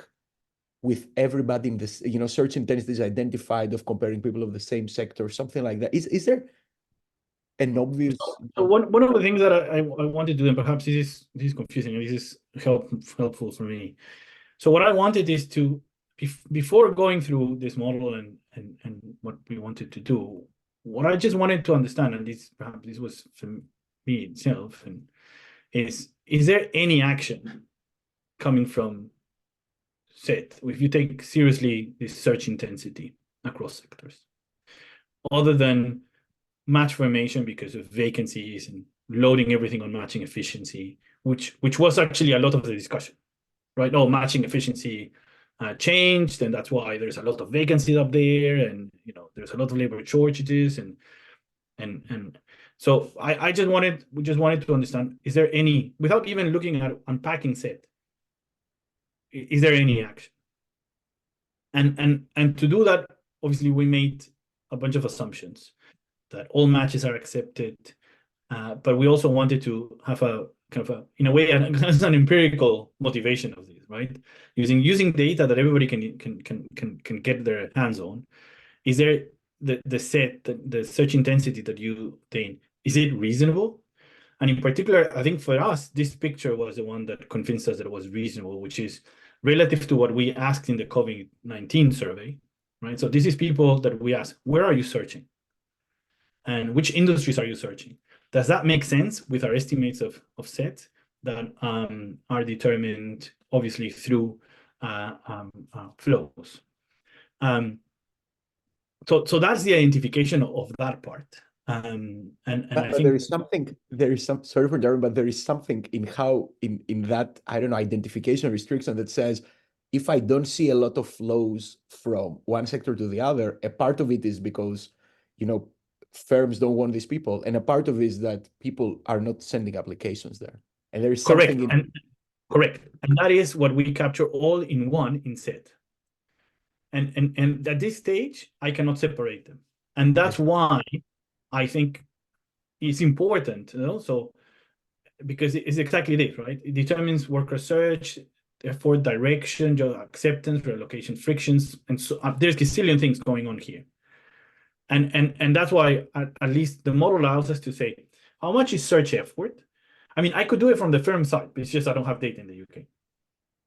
[SPEAKER 1] with everybody in this, search intensity is identified of comparing people of the same sector, something like that. Is there an obvious?
[SPEAKER 2] So one of the things that I wanted to do, and perhaps this is confusing, and this is helpful for me. So what I wanted is to, before going through this model and what we wanted to do, what I just wanted to understand, and perhaps this was for me itself, and is there any action coming from SET, if you take seriously this search intensity across sectors, other than match formation because of vacancies and loading everything on matching efficiency, which was actually a lot of the discussion, right? Oh, matching efficiency changed, and that's why there's a lot of vacancies up there, and there's a lot of labor shortages, and so we just wanted to understand, is there any, without even looking at unpacking SET, is there any action? And to do that, obviously we made a bunch of assumptions that all matches are accepted, but we also wanted to have a kind of in a way an empirical motivation of this, right? Using data that everybody can get their hands on. Is there the search intensity that you think, is it reasonable? And in particular, I think for us, this picture was the one that convinced us that it was reasonable, which is relative to what we asked in the COVID-19 survey, right? So this is people that we asked, where are you searching? And which industries are you searching? Does that make sense with our estimates of SET that are determined obviously through flows? So that's the identification of that part. And I think
[SPEAKER 1] there is something, sorry for interrupting, but there is something in how, in that, I don't know, identification restriction that says, if I don't see a lot of flows from one sector to the other, a part of it is because, firms don't want these people. And a part of it is that people are not sending applications there. And there is something
[SPEAKER 2] correct. And that is what we capture all in one in SET. And at this stage, I cannot separate them. And that's why I think is important, so because it's exactly this, right? It determines worker search, effort direction, job acceptance, relocation frictions, and so there's a gazillion things going on here. And that's why at least the model allows us to say, how much is search effort? I mean, I could do it from the firm side, but it's just I don't have data in the UK,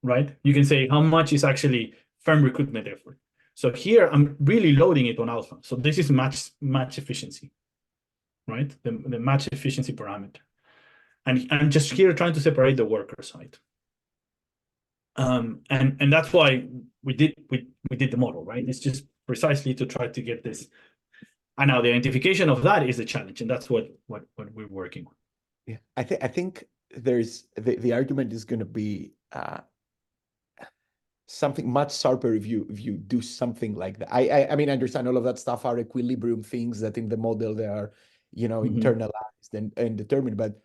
[SPEAKER 2] right? You can say how much is actually firm recruitment effort. So here I'm really loading it on alpha. So this is match efficiency, right? The match efficiency parameter. And I'm just here trying to separate the worker side. And that's why we did the model, right? It's just precisely to try to get this. And now the identification of that is the challenge, and that's what we're working on.
[SPEAKER 1] Yeah, I think there's the argument is going to be something much sharper if you do something like that. I mean, I understand all of that stuff are equilibrium things that in the model they are, internalized and determined, but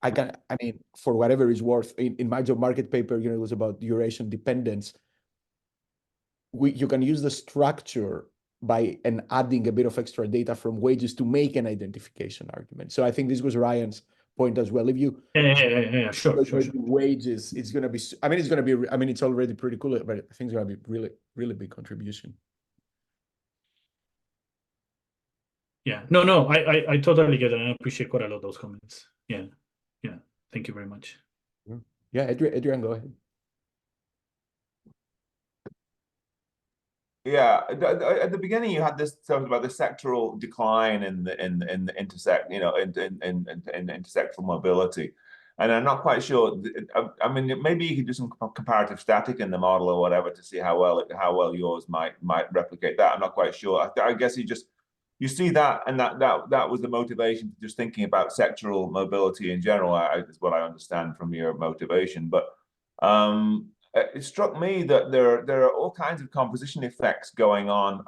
[SPEAKER 1] I mean, for whatever is worth, in my job market paper, it was about duration dependence. You can use the structure and adding a bit of extra data from wages to make an identification argument. So I think this was Ryan's point as well. If you
[SPEAKER 2] sure.
[SPEAKER 1] Wages, it's going to be. I mean, it's already pretty cool, but I think it's going to be really big contribution.
[SPEAKER 2] Yeah, no, I totally get it, and I appreciate quite a lot of those comments. Yeah, thank you very much.
[SPEAKER 1] Yeah, Adrian, go ahead.
[SPEAKER 15] Yeah, at the beginning you had this talk about the sectoral decline in the intersect, in intersectoral mobility, and I'm not quite sure. I mean, maybe you could do some comparative static in the model or whatever to see how well yours might replicate that. I'm not quite sure. I guess you see that, and that was the motivation for just thinking about sectoral mobility in general. Is what I understand from your motivation, but it struck me that there are all kinds of composition effects going on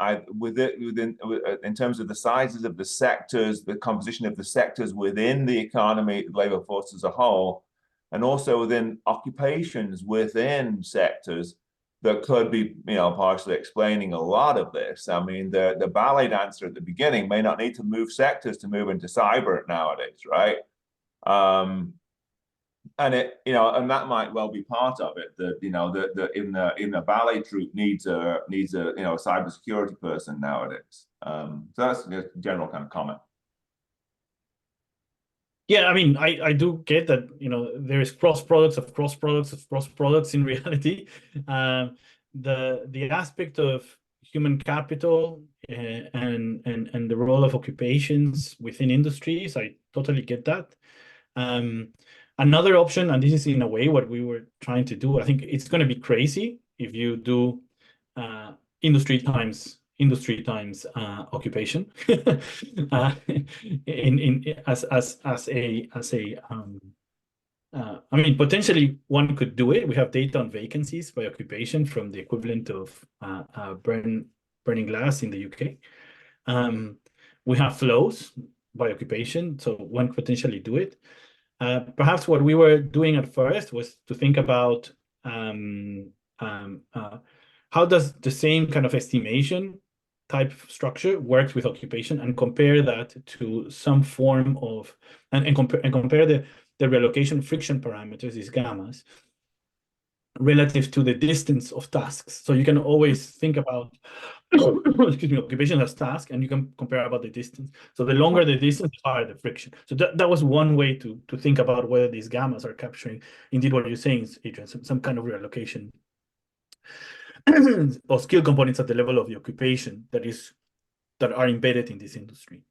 [SPEAKER 15] in terms of the sizes of the sectors, the composition of the sectors within the economy, labor force as a whole, and also within occupations within sectors that could be, partially explaining a lot of this. I mean, the ballet dancer at the beginning may not need to move sectors to move into cyber nowadays, right? And and that might well be part of it. That in a ballet troupe needs a cybersecurity person nowadays. So that's a general kind of comment.
[SPEAKER 2] Yeah, I mean, I do get that. There is cross products in reality. The aspect of human capital and the role of occupations within industries, I totally get that. Another option, and this is in a way what we were trying to do, I think it's going to be crazy if you do industry times occupation I mean, potentially one could do it. We have data on vacancies by occupation from the equivalent of burning glass in the UK. We have flows by occupation, so one could potentially do it. Perhaps what we were doing at first was to think about how does the same kind of estimation type structure works with occupation, and compare that to some form of and compare the relocation friction parameters, these gammas, relative to the distance of tasks. So you can always think about occupation as task, and you can compare about the distance. So the longer the distance, the higher the friction. So that was one way to think about whether these gammas are capturing indeed what you're saying, Adrian, some kind of relocation or skill components at the level of the occupation that are embedded in this industry.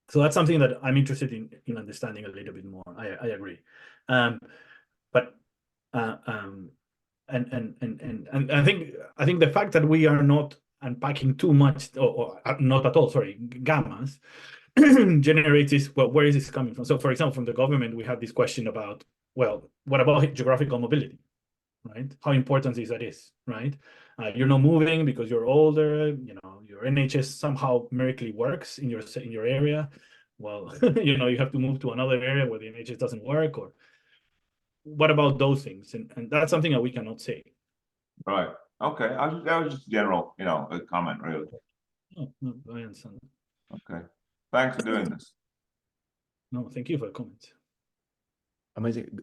[SPEAKER 2] So that's something that I'm interested in understanding a little bit more. I agree, but and I think the fact that we are not unpacking too much or not at all, sorry, gammas generates this. Well, where is this coming from? So, for example, from the government, we have this question about, well, what about geographical mobility, right? How important is that, right? You're not moving because you're older. Your NHS somehow miraculously works in your area. Well, you have to move to another area where the NHS doesn't work, or what about those things? And that's something that we cannot say.
[SPEAKER 15] Right. Okay. That was just a general, a comment, really.
[SPEAKER 2] Oh, no, I understand.
[SPEAKER 15] Okay. Thanks for doing this.
[SPEAKER 2] No, thank you for the comment.
[SPEAKER 1] Amazing.